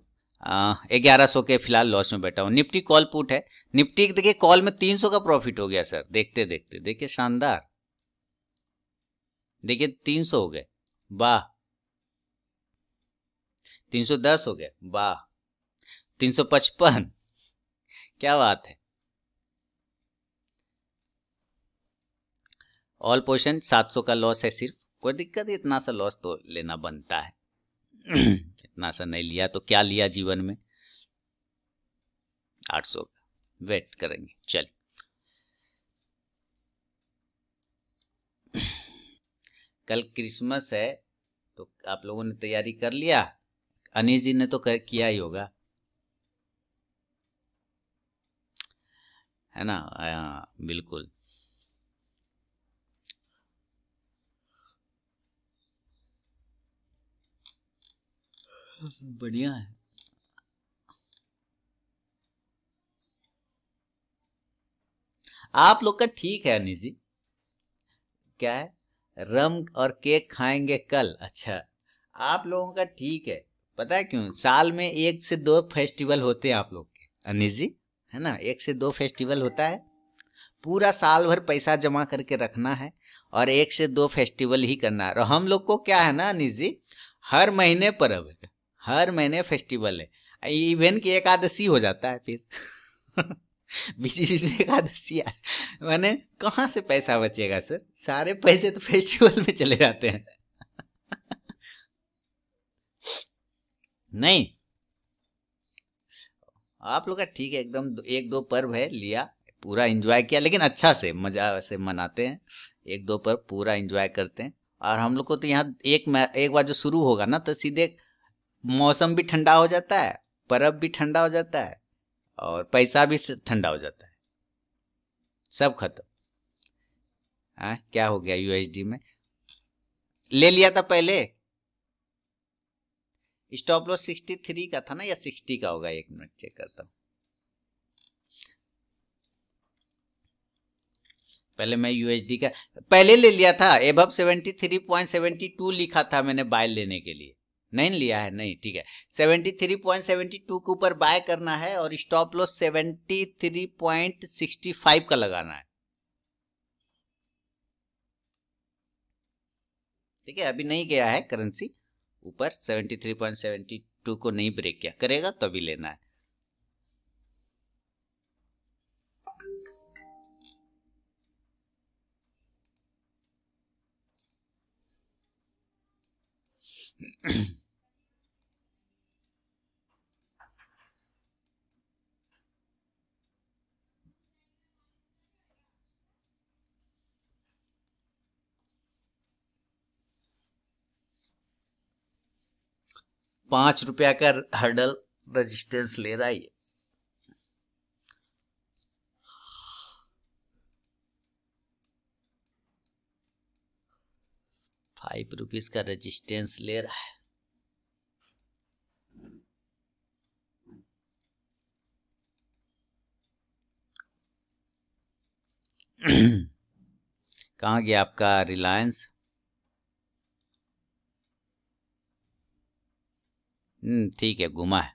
Speaker 1: 1100 के फिलहाल लॉस में बैठा हूँ। निफ्टी कॉल पुट है। निफ्टी देखिए कॉल में 300 का प्रॉफिट हो गया सर, देखते देखते देखिए शानदार। देखिए 300 हो गए, वाह। 310 हो गए, वाह। 355, क्या बात है। ऑल पोजीशन 700 का लॉस है सिर्फ, कोई दिक्कत है, इतना सा लॉस तो लेना बनता है। इतना सा नहीं लिया तो क्या लिया जीवन में। 800 का वेट करेंगे, चलिए। कल क्रिसमस है तो आप लोगों ने तैयारी कर लिया? अनीस जी ने तो किया ही होगा, है ना? बिल्कुल। बढ़िया है। आप लोग का ठीक है अनीस जी। क्या है? रम और केक खाएंगे कल? अच्छा, आप लोगों का ठीक है। पता है क्यों? साल में 1 से 2 फेस्टिवल होते हैं आप लोग के अनीस जी, है ना? 1 से 2 फेस्टिवल होता है। पूरा साल भर पैसा जमा करके रखना है और 1 से 2 फेस्टिवल ही करना है। और हम लोग को क्या है ना अनीस जी, हर महीने पर्व है, हर महीने फेस्टिवल है। इवन की एकादशी हो जाता है फिर। बीच बीच में एकादशी मैंने कहाँ से पैसा बचेगा सर? सारे पैसे तो फेस्टिवल में चले जाते हैं। नहीं, आप लोग का ठीक है एकदम। 1-2 पर्व है, लिया, पूरा एंजॉय किया, लेकिन अच्छा से मजा से मनाते हैं। 1-2 पर्व पूरा एंजॉय करते हैं। और हम लोग को तो यहाँ एक बार जो शुरू होगा ना तो सीधे मौसम भी ठंडा हो जाता है, पर्व भी ठंडा हो जाता है और पैसा भी ठंडा हो जाता है, सब खत्म। हाँ, क्या हो गया यूएसडी में? ले लिया था पहले। स्टॉप लॉस 63 का था ना, या 60 का होगा? 1 मिनट चेक करता हूँ। पहले मैं यूएसडी का पहले ले लिया था। एबव 73.72 लिखा था मैंने बाय लेने के लिए। नहीं लिया है? नहीं, ठीक है। 73.72 के ऊपर बाय करना है और स्टॉप लॉस 73.65 का लगाना है। ठीक है, अभी नहीं गया है करेंसी ऊपर। 73.72 को नहीं ब्रेक किया, करेगा तभी लेना है। ₹5 का हर्डल रेजिस्टेंस ले रहा है ये। 5 रुपीज का रेजिस्टेंस ले रहा है। कहाँ गया आपका रिलायंस? ठीक है, घुमा है।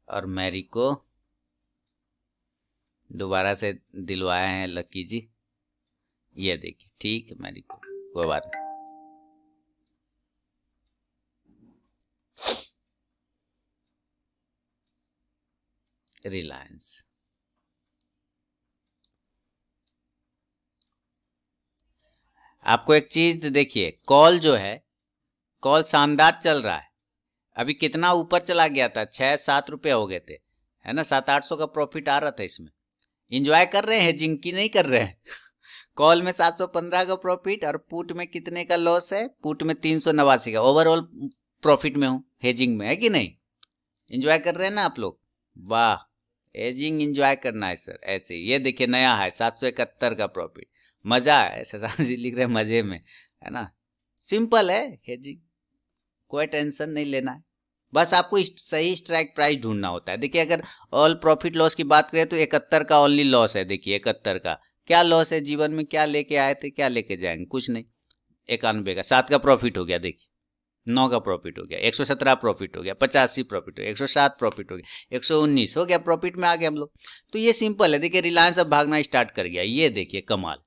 Speaker 1: और मैरी को दोबारा से दिलवाए हैं लकी जी, ये देखिए। ठीक है मैरी को, कोई बात नहीं। रिलायंस आपको एक चीज देखिए, कॉल जो है, कॉल शानदार चल रहा है। अभी कितना ऊपर चला गया था, 6-7 रुपए हो गए थे, है ना? 700-800 का प्रॉफिट आ रहा था इसमें। इंजॉय कर रहे हैं, जिंकी नहीं कर रहे हैं। कॉल में 715 का प्रॉफिट और पुट में कितने का लॉस है? पुट में 389 का। ओवरऑल प्रॉफिट में हूं, हेजिंग में, है कि नहीं? एंजॉय कर रहे हैं ना आप लोग? वाह, एजिंग एंजॉय करना है सर ऐसे। ये देखिए नया है 771 का प्रॉफिट, मजा है। शशांक जी लिख रहे हैं मजे में, है ना। सिंपल है हेजिंग, कोई टेंशन नहीं लेना है, बस आपको सही स्ट्राइक प्राइस ढूंढना होता है। देखिए अगर ऑल प्रॉफिट लॉस की बात करें तो 71 का ओनली लॉस है। देखिए 71 का क्या लॉस है, जीवन में क्या लेके आए थे क्या लेके जाएंगे, कुछ नहीं। 91 का 7 का प्रॉफिट हो गया, देखिए 9 का प्रॉफिट हो गया, 117 प्रॉफिट हो गया, 85 प्रॉफिट हो गया, 107 प्रॉफिट हो गया, 119 हो गया, प्रॉफिट में आ गए हम लोग। तो ये सिंपल है। देखिए रिलायंस अब भागना स्टार्ट कर गया, ये देखिए कमाल।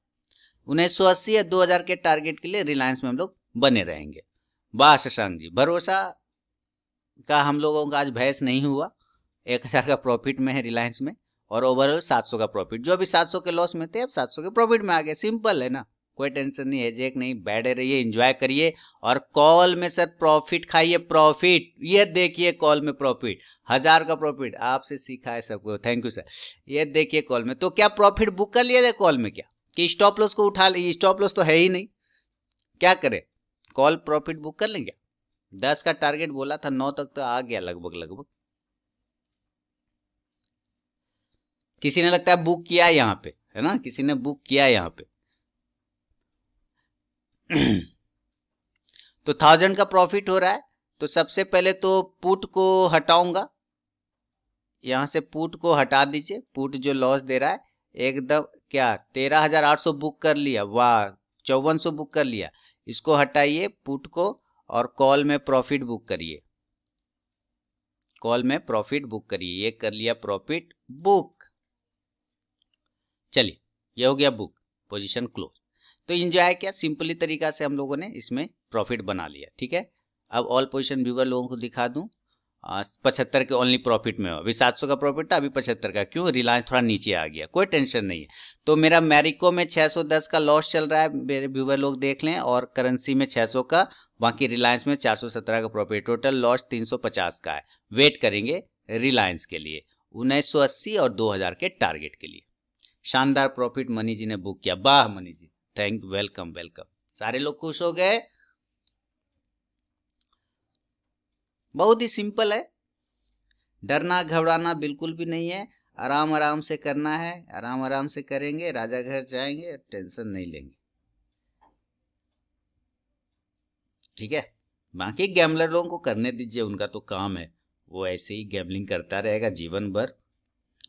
Speaker 1: 1980 या 2000 के टारगेट के लिए रिलायंस में हम लोग बने रहेंगे। वाह शशांक जी, भरोसा का हम लोगों का आज भैंस नहीं हुआ। 1000 का प्रॉफिट में है रिलायंस में, और ओवरऑल 700 का प्रॉफिट। जो अभी 700 के लॉस में थे अब 700 के प्रॉफिट में आ गए। सिंपल है ना, कोई टेंशन नहीं, हेजेक नहीं, बैठे रहिए एंजॉय करिए। और कॉल में सर प्रॉफिट खाइए, प्रॉफिट ये देखिए कॉल में प्रॉफिट 1000 का प्रॉफिट आपसे सीखा है सबको, थैंक यू सर। ये देखिए कॉल में तो क्या प्रॉफिट बुक कर लिया कॉल में, क्या कि स्टॉप लॉस को उठा ली, स्टॉप लॉस तो है ही नहीं, क्या करे, कॉल प्रॉफिट बुक कर लेंगे। 10 का टारगेट बोला था, 9 तक तो आ गया लगभग लगभग। किसी ने लगता है बुक किया है यहाँ पे, है ना, किसी ने बुक किया है यहाँ पे। तो 1000 का प्रॉफिट हो रहा है, तो सबसे पहले तो पुट को हटाऊंगा, यहां से पुट को हटा दीजिए। पुट जो लॉस दे रहा है एकदम, क्या 13800 बुक कर लिया, वाह 5400 बुक कर लिया, इसको हटाइए पुट को, और कॉल में प्रॉफिट बुक करिए, कॉल में प्रॉफिट बुक करिए। ये कर लिया प्रॉफिट बुक, चलिए ये हो गया बुक, पोजीशन क्लोज। तो एंजॉय क्या सिंपली तरीका से हम लोगों ने इसमें प्रॉफिट बना लिया, ठीक है। अब ऑल पोजीशन व्यूअर लोगों को दिखा दूं, 75 के ओनली प्रॉफिट में हो। अभी 700 का प्रॉफिट था, अभी 75 का, क्यों, रिलायंस थोड़ा नीचे आ गया, कोई टेंशन नहीं है। तो मेरा मैरिको में 610 का लॉस चल रहा है, मेरे व्यूअर लोग देख लें, और करेंसी में 600 का, बाकी रिलायंस में 417 का प्रॉफिट, टोटल लॉस 350 का है। वेट करेंगे रिलायंस के लिए 1980 और 2000 के टारगेट के लिए। शानदार प्रॉफिट मनी जी ने बुक किया, वाह मनी जी, थैंक, वेलकम वेलकम। सारे लोग खुश हो गए, बहुत ही सिंपल है, डरना घबराना बिल्कुल भी नहीं है, आराम आराम से करना है, आराम आराम से करेंगे, राजा घर जाएंगे, टेंशन नहीं लेंगे, ठीक है। बाकी गैम्बलर लोगों को करने दीजिए, उनका तो काम है, वो ऐसे ही गैम्बलिंग करता रहेगा जीवन भर,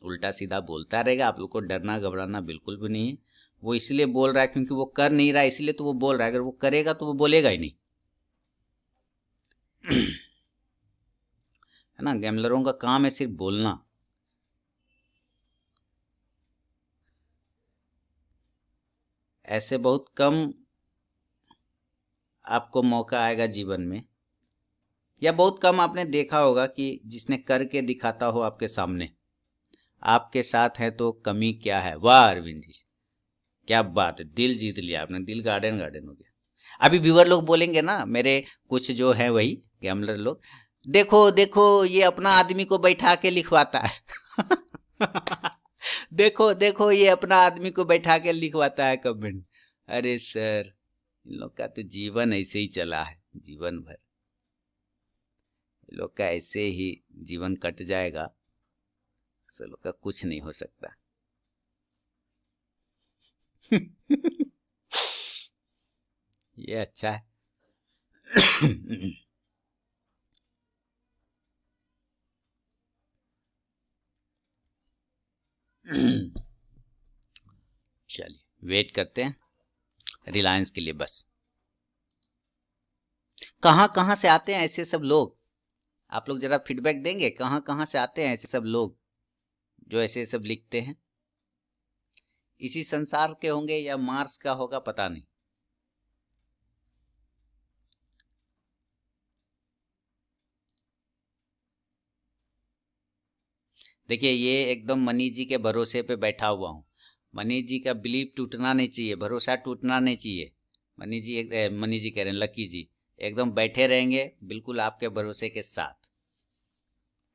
Speaker 1: उल्टा सीधा बोलता रहेगा। आप लोग को डरना घबराना बिल्कुल भी नहीं है। वो इसलिए बोल रहा है क्योंकि वो कर नहीं रहा है, इसलिए तो वो बोल रहा है, अगर वो करेगा तो वो बोलेगा ही नहीं, है ना। गैम्बलरों का काम है सिर्फ बोलना। ऐसे बहुत कम आपको मौका आएगा जीवन में, या बहुत कम आपने देखा होगा कि जिसने करके दिखाता हो आपके सामने। आपके साथ है तो कमी क्या है, वाह अरविंद जी क्या बात है, दिल जीत लिया आपने, दिल गार्डन गार्डन हो गया। अभी व्यूअर लोग बोलेंगे ना, मेरे कुछ जो है वही गैम्बलर लोग, देखो देखो ये अपना आदमी को बैठा के लिखवाता है देखो देखो ये अपना आदमी को बैठा के लिखवाता है कमेंट। अरे सर इन लोग का तो जीवन ऐसे ही चला है, जीवन भर इन लोग का ऐसे ही जीवन कट जाएगा, सर लोग का कुछ नहीं हो सकता ये अच्छा है चलिए वेट करते हैं रिलायंस के लिए। बस कहां कहां से आते हैं ऐसे सब लोग, आप लोग जरा फीडबैक देंगे, कहां कहां से आते हैं ऐसे सब लोग जो ऐसे सब लिखते हैं। इसी संसार के होंगे या मार्स का होगा पता नहीं। देखिए ये एकदम मनीष जी के भरोसे पे बैठा हुआ हूँ, मनीष जी का बिलीव टूटना नहीं चाहिए, भरोसा टूटना नहीं चाहिए। मनीष जी कह रहे हैं लकी जी एकदम बैठे रहेंगे बिल्कुल आपके भरोसे के साथ।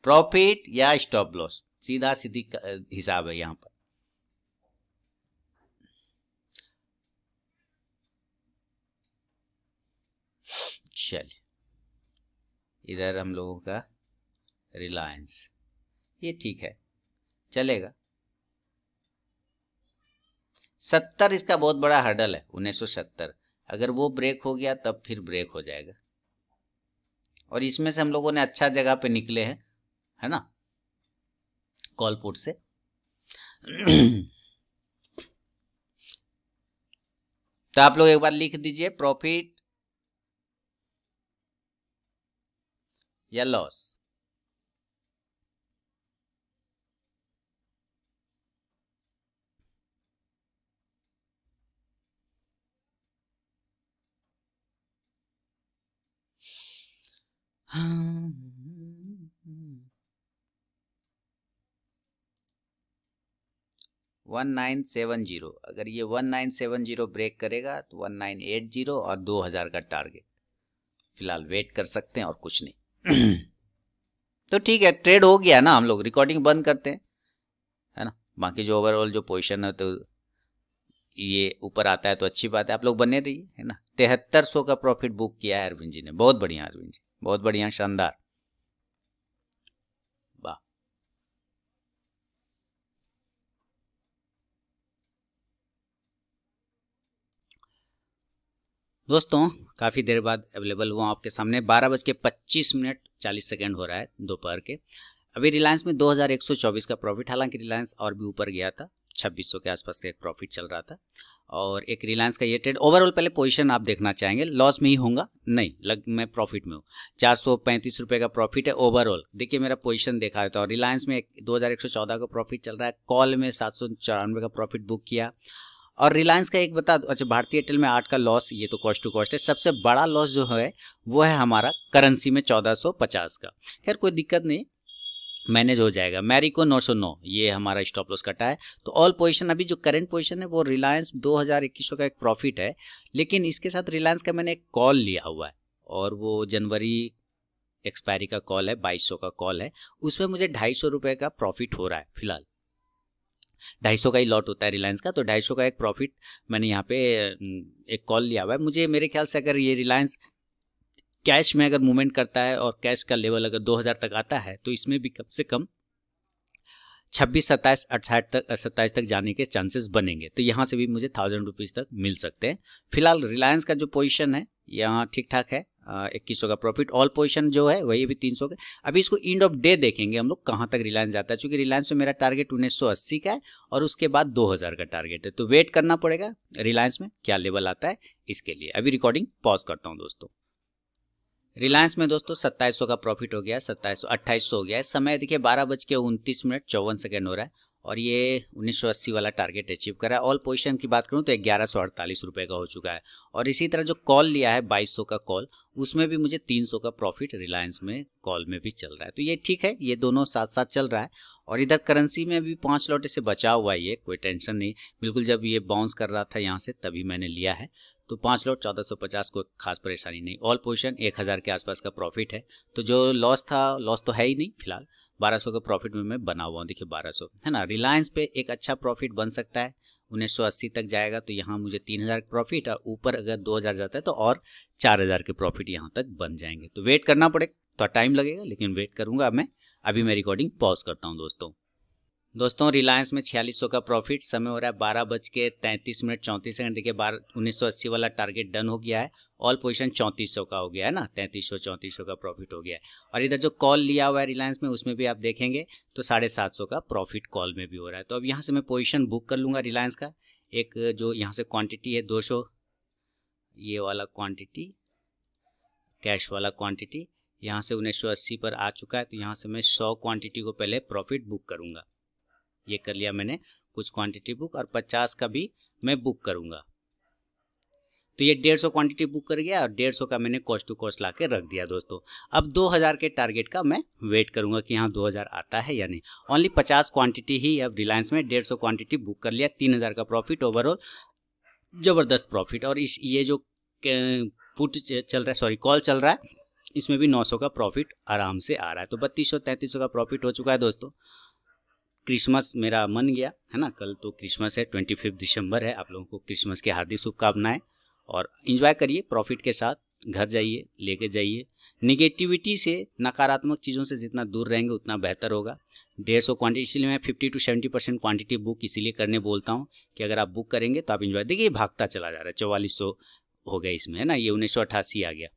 Speaker 1: प्रॉफिट या स्टॉप लॉस सीधा सीधी हिसाब है यहाँ पर। चलिए इधर हम लोगों का रिलायंस, ये ठीक है, चलेगा। 70 इसका बहुत बड़ा हर्डल है, 1970। अगर वो ब्रेक हो गया तब फिर ब्रेक हो जाएगा। और इसमें से हम लोगों ने अच्छा जगह पे निकले हैं, है ना, कॉल पुट से। तो आप लोग एक बार लिख दीजिए प्रॉफिट या लॉस। वन 1970, अगर ये 1970 ब्रेक करेगा तो 1980 और 2000 का टारगेट। फिलहाल वेट कर सकते हैं और कुछ नहीं। तो ठीक है, ट्रेड हो गया ना, हम लोग रिकॉर्डिंग बंद करते हैं, है ना। बाकी जो ओवरऑल जो पोजीशन है, तो ये ऊपर आता है तो अच्छी बात है, आप लोग बने रहिए, है ना। 7300 का प्रॉफिट बुक किया है अरविंद जी ने, बहुत बढ़िया अरविंद जी, बहुत बढ़िया, शानदार, वाह। दोस्तों काफ़ी देर बाद अवेलेबल हुआ आपके सामने, 12:25 हो रहा है दोपहर के। अभी रिलायंस में 2124 का प्रॉफिट, हालांकि रिलायंस और भी ऊपर गया था, 2600 के आसपास का एक प्रॉफिट चल रहा था। और एक रिलायंस का ये ट्रेड ओवरऑल, पहले पोजीशन आप देखना चाहेंगे, लॉस में ही होगा नहीं, मैं प्रॉफिट में हूँ। 435 रुपये का प्रॉफिट है ओवरऑल। देखिए मेरा पोजीशन देखा है तो रिलायंस में 2114 का प्रॉफिट चल रहा है, कॉल में 794 का प्रॉफिट बुक किया। और रिलायंस का एक बता दो, अच्छा भारतीय एयरटेल में 8 का लॉस, ये तो कॉस्ट टू कॉस्ट है। सबसे बड़ा लॉस जो है वो है हमारा करेंसी में 1450 का। खैर कोई दिक्कत नहीं, मैनेज हो जाएगा। मैरिको 909, ये हमारा स्टॉप लॉस कटा है। तो ऑल पोजीशन अभी जो करंट पोजीशन है वो रिलायंस 2100 का एक प्रॉफिट है, लेकिन इसके साथ रिलायंस का मैंने एक कॉल लिया हुआ है, और वो जनवरी एक्सपायरी का कॉल है, 2200 का कॉल है। उसमें मुझे 250 रुपये का प्रॉफिट हो रहा है फिलहाल। 250 का ही लॉट होता है रिलायंस का, तो 250 का एक प्रॉफिट मैंने यहाँ पे एक कॉल लिया हुआ है। मुझे मेरे ख्याल से अगर ये रिलायंस कैश में अगर मूवमेंट करता है और कैश का लेवल अगर 2000 तक आता है, तो इसमें भी कम से कम 26, 27, 28 तक 27 तक जाने के चांसेस बनेंगे। तो यहाँ से भी मुझे 1000 रुपीज़ तक मिल सकते हैं। फिलहाल रिलायंस का जो पोजीशन है यहाँ ठीक ठाक है, 2100 का प्रॉफिट। ऑल पोजीशन जो है वही भी 300 का। अभी इसको एंड ऑफ डे देखेंगे हम लोग कहाँ तक रिलायंस जाता है, क्योंकि रिलायंस में मेरा टारगेट 1980 का है और उसके बाद 2000 का टारगेट है। तो वेट करना पड़ेगा रिलायंस में क्या लेवल आता है इसके लिए। अभी रिकॉर्डिंग पॉज करता हूँ दोस्तों। रिलायंस में दोस्तों 2700 का प्रॉफिट हो गया है, 2800 हो गया है। समय देखिए 12:29 हो रहा है, और ये 1980 वाला टारगेट अचीव करा है। ऑल पोजीशन की बात करूं तो 1148 रुपये का हो चुका है। और इसी तरह जो कॉल लिया है 2200 का कॉल, उसमें भी मुझे 300 का प्रॉफिट रिलायंस में कॉल में भी चल रहा है। तो ये ठीक है, ये दोनों साथ साथ चल रहा है। और इधर करेंसी में भी 5 लॉट से बचा हुआ है, ये कोई टेंशन नहीं। बिल्कुल जब ये बाउंस कर रहा था यहाँ से तभी मैंने लिया है, तो 5 लॉट 1450 को खास परेशानी नहीं। ऑल पोजीशन 1000 के आसपास का प्रॉफिट है। तो जो लॉस था, लॉस तो है ही नहीं फिलहाल। 1200 का प्रॉफिट में मैं बना हुआ हूँ, देखिए 1200 है ना। रिलायंस पे एक अच्छा प्रॉफिट बन सकता है, 1980 तक जाएगा तो यहाँ मुझे 3000 प्रॉफिट, और ऊपर अगर 2000 जाता है तो और 4000 के प्रॉफिट यहाँ तक बन जाएंगे। तो वेट करना पड़ेगा, तो टाइम लगेगा, लेकिन वेट करूंगा मैं। अभी मैं रिकॉर्डिंग पॉज करता हूँ दोस्तों रिलायंस में 4600 का प्रॉफिट। समय हो रहा है 12:33 देखिए 1980 वाला टारगेट डन हो गया है। ऑल पोजीशन 3400 का हो गया है ना, 3300 का प्रॉफिट हो गया है। और इधर जो कॉल लिया हुआ है रिलायंस में, उसमें भी आप देखेंगे तो 750 का प्रॉफिट कॉल में भी हो रहा है। तो अब यहाँ से मैं पोजीशन बुक कर लूँगा रिलायंस का। एक जो यहाँ से क्वान्टिटी है 200, ये वाला क्वान्टिटी, कैश वाला क्वान्टिटी यहाँ से 1980 पर आ चुका है। तो यहाँ से मैं 100 क्वान्टिटी को पहले प्रॉफिट बुक करूँगा। ये कर लिया मैंने कुछ क्वांटिटी बुक, और 50 का भी मैं बुक करूंगा। तो ये 150 क्वांटिटी बुक कर गया, और 150 का मैंने कॉस्ट टू कॉस्ट ला के रख दिया दोस्तों। अब 2000 के टारगेट का मैं वेट करूंगा कि यहाँ 2000 आता है या नहीं। ओनली 50 क्वांटिटी ही अब रिलायंस में 150 क्वांटिटी बुक कर लिया, 3000 का प्रॉफिट ओवरऑल, जबरदस्त प्रॉफिट। और इस ये जो पुट चल रहा है, सॉरी कॉल चल रहा है, इसमें भी 900 का प्रॉफिट आराम से आ रहा है। तो 3200-3300 का प्रॉफिट हो चुका है दोस्तों। क्रिसमस मेरा मन गया है ना, कल तो क्रिसमस है, 25 दिसंबर है। आप लोगों को क्रिसमस की हार्दिक शुभकामनाएं, और एंजॉय करिए प्रॉफिट के साथ। घर जाइए, लेके जाइए। निगेटिविटी से, नकारात्मक चीज़ों से जितना दूर रहेंगे उतना बेहतर होगा। 150 क्वांटिटी, इसलिए मैं 50 to 70% क्वांटिटी बुक इसीलिए करने बोलता हूँ कि अगर आप बुक करेंगे तो आप इंजॉय। देखिए भागता चला जा रहा है, 4400 हो गया इसमें, है ना, ये 1988 आ गया,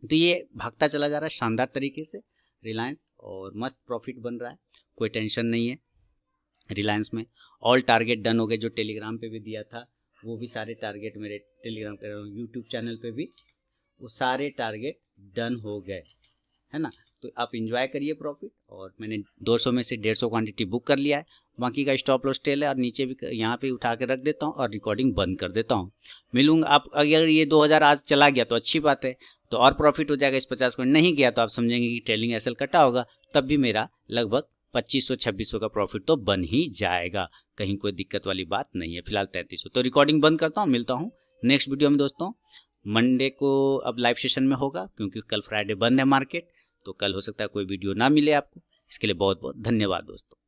Speaker 1: तो ये भागता चला जा रहा है शानदार तरीके से रिलायंस, और मस्त प्रॉफिट बन रहा है, कोई टेंशन नहीं है रिलायंस में। ऑल टारगेट डन हो गए, जो टेलीग्राम पे भी दिया था वो भी सारे टारगेट मेरे टेलीग्राम पे, यूट्यूब चैनल पे भी वो सारे टारगेट डन हो गए, है ना। तो आप इंजॉय करिए प्रॉफिट, और मैंने 200 में से 150 क्वांटिटी बुक कर लिया है, बाकी का स्टॉप लॉस टेल है, और नीचे भी यहाँ पे उठा के रख देता हूँ और रिकॉर्डिंग बंद कर देता हूँ। मिलूंगा आप, अगर ये 2000 आज चला गया तो अच्छी बात है, तो और प्रॉफिट हो जाएगा। इस 50 को नहीं गया तो आप समझेंगे कि ट्रेलिंग एसएल कटा होगा, तब भी मेरा लगभग 2500-2600 का प्रॉफिट तो बन ही जाएगा, कहीं कोई दिक्कत वाली बात नहीं है। फिलहाल 3300। तो रिकॉर्डिंग बंद करता हूँ, मिलता हूँ नेक्स्ट वीडियो में दोस्तों। मंडे को अब लाइव सेशन में होगा, क्योंकि कल फ्राइडे बंद है मार्केट, तो कल हो सकता है कोई वीडियो ना मिले आपको। इसके लिए बहुत बहुत धन्यवाद दोस्तों।